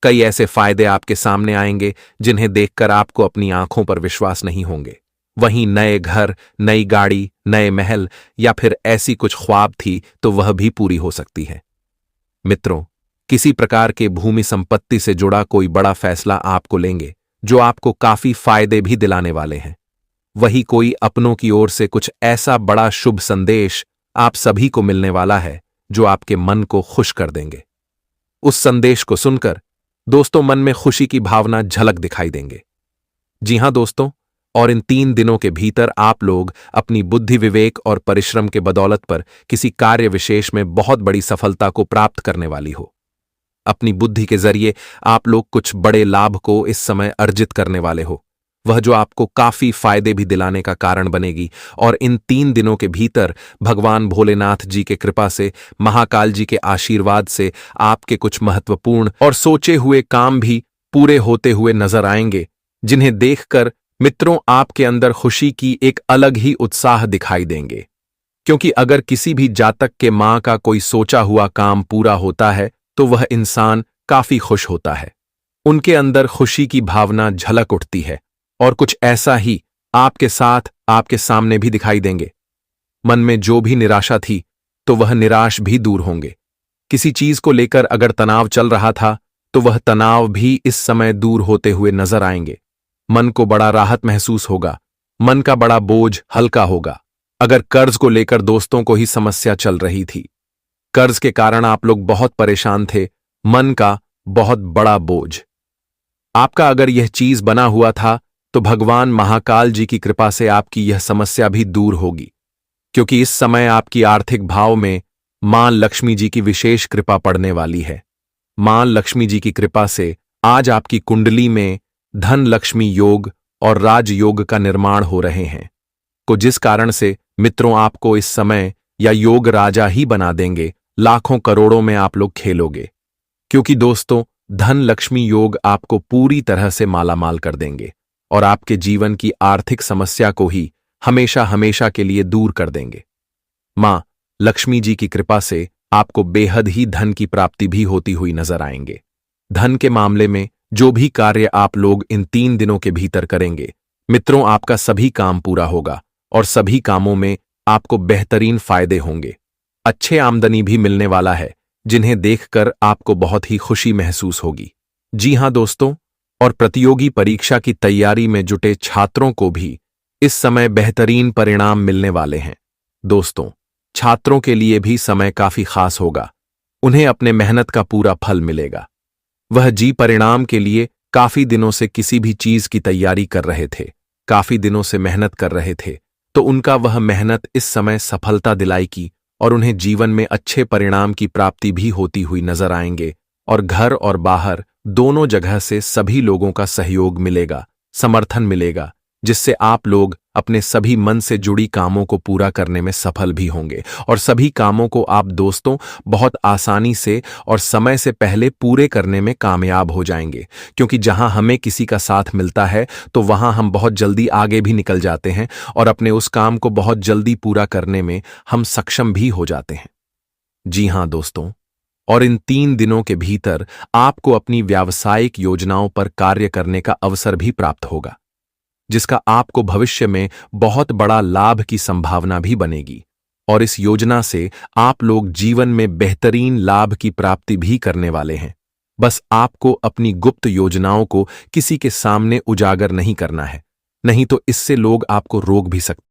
कई ऐसे फायदे आपके सामने आएंगे जिन्हें देखकर आपको अपनी आंखों पर विश्वास नहीं होंगे। वहीं नए घर, नई गाड़ी, नए महल या फिर ऐसी कुछ ख्वाब थी तो वह भी पूरी हो सकती है। मित्रों, किसी प्रकार के भूमि संपत्ति से जुड़ा कोई बड़ा फैसला आपको लेंगे जो आपको काफी फायदे भी दिलाने वाले हैं। वही कोई अपनों की ओर से कुछ ऐसा बड़ा शुभ संदेश आप सभी को मिलने वाला है जो आपके मन को खुश कर देंगे। उस संदेश को सुनकर दोस्तों मन में खुशी की भावना झलक दिखाई देंगे। जी हां दोस्तों, और इन 3 दिनों के भीतर आप लोग अपनी बुद्धि, विवेक और परिश्रम के बदौलत पर किसी कार्य विशेष में बहुत बड़ी सफलता को प्राप्त करने वाली हो। अपनी बुद्धि के जरिए आप लोग कुछ बड़े लाभ को इस समय अर्जित करने वाले हो, वह जो आपको काफी फायदे भी दिलाने का कारण बनेगी। और इन 3 दिनों के भीतर भगवान भोलेनाथ जी के कृपा से, महाकाल जी के आशीर्वाद से आपके कुछ महत्वपूर्ण और सोचे हुए काम भी पूरे होते हुए नजर आएंगे, जिन्हें देखकर मित्रों आपके अंदर खुशी की एक अलग ही उत्साह दिखाई देंगे। क्योंकि अगर किसी भी जातक के मां का कोई सोचा हुआ काम पूरा होता है तो वह इंसान काफी खुश होता है। उनके अंदर खुशी की भावना झलक उठती है, और कुछ ऐसा ही आपके साथ आपके सामने भी दिखाई देंगे। मन में जो भी निराशा थी तो वह निराश भी दूर होंगे। किसी चीज को लेकर अगर तनाव चल रहा था तो वह तनाव भी इस समय दूर होते हुए नजर आएंगे। मन को बड़ा राहत महसूस होगा, मन का बड़ा बोझ हल्का होगा। अगर कर्ज को लेकर दोस्तों को ही समस्या चल रही थी, कर्ज के कारण आप लोग बहुत परेशान थे, मन का बहुत बड़ा बोझ आपका अगर यह चीज बना हुआ था, तो भगवान महाकाल जी की कृपा से आपकी यह समस्या भी दूर होगी। क्योंकि इस समय आपकी आर्थिक भाव में मां लक्ष्मी जी की विशेष कृपा पड़ने वाली है। मां लक्ष्मी जी की कृपा से आज आपकी कुंडली में धन लक्ष्मी योग और राजयोग का निर्माण हो रहे हैं, जिस कारण से मित्रों आपको इस समय या योग राजा ही बना देंगे। लाखों करोड़ों में आप लोग खेलोगे, क्योंकि दोस्तों धन लक्ष्मी योग आपको पूरी तरह से मालामाल कर देंगे और आपके जीवन की आर्थिक समस्या को ही हमेशा हमेशा के लिए दूर कर देंगे। मां लक्ष्मी जी की कृपा से आपको बेहद ही धन की प्राप्ति भी होती हुई नजर आएंगे। धन के मामले में जो भी कार्य आप लोग इन 3 दिनों के भीतर करेंगे, मित्रों आपका सभी काम पूरा होगा और सभी कामों में आपको बेहतरीन फायदे होंगे। अच्छे आमदनी भी मिलने वाला है, जिन्हें देखकर आपको बहुत ही खुशी महसूस होगी। जी हां दोस्तों, और प्रतियोगी परीक्षा की तैयारी में जुटे छात्रों को भी इस समय बेहतरीन परिणाम मिलने वाले हैं। दोस्तों, छात्रों के लिए भी समय काफी खास होगा। उन्हें अपने मेहनत का पूरा फल मिलेगा। वह जी परिणाम के लिए काफी दिनों से किसी भी चीज की तैयारी कर रहे थे, काफी दिनों से मेहनत कर रहे थे, तो उनका वह मेहनत इस समय सफलता दिलाएगी और उन्हें जीवन में अच्छे परिणाम की प्राप्ति भी होती हुई नजर आएंगे। और घर और बाहर दोनों जगह से सभी लोगों का सहयोग मिलेगा, समर्थन मिलेगा, जिससे आप लोग अपने सभी मन से जुड़ी कामों को पूरा करने में सफल भी होंगे। और सभी कामों को आप दोस्तों बहुत आसानी से और समय से पहले पूरे करने में कामयाब हो जाएंगे, क्योंकि जहां हमें किसी का साथ मिलता है तो वहां हम बहुत जल्दी आगे भी निकल जाते हैं और अपने उस काम को बहुत जल्दी पूरा करने में हम सक्षम भी हो जाते हैं। जी हां दोस्तों, और इन 3 दिनों के भीतर आपको अपनी व्यावसायिक योजनाओं पर कार्य करने का अवसर भी प्राप्त होगा। जिसका आपको भविष्य में बहुत बड़ा लाभ की संभावना भी बनेगी। और इस योजना से आप लोग जीवन में बेहतरीन लाभ की प्राप्ति भी करने वाले हैं। बस आपको अपनी गुप्त योजनाओं को किसी के सामने उजागर नहीं करना है, नहीं तो इससे लोग आपको रोक भी सकते हैं।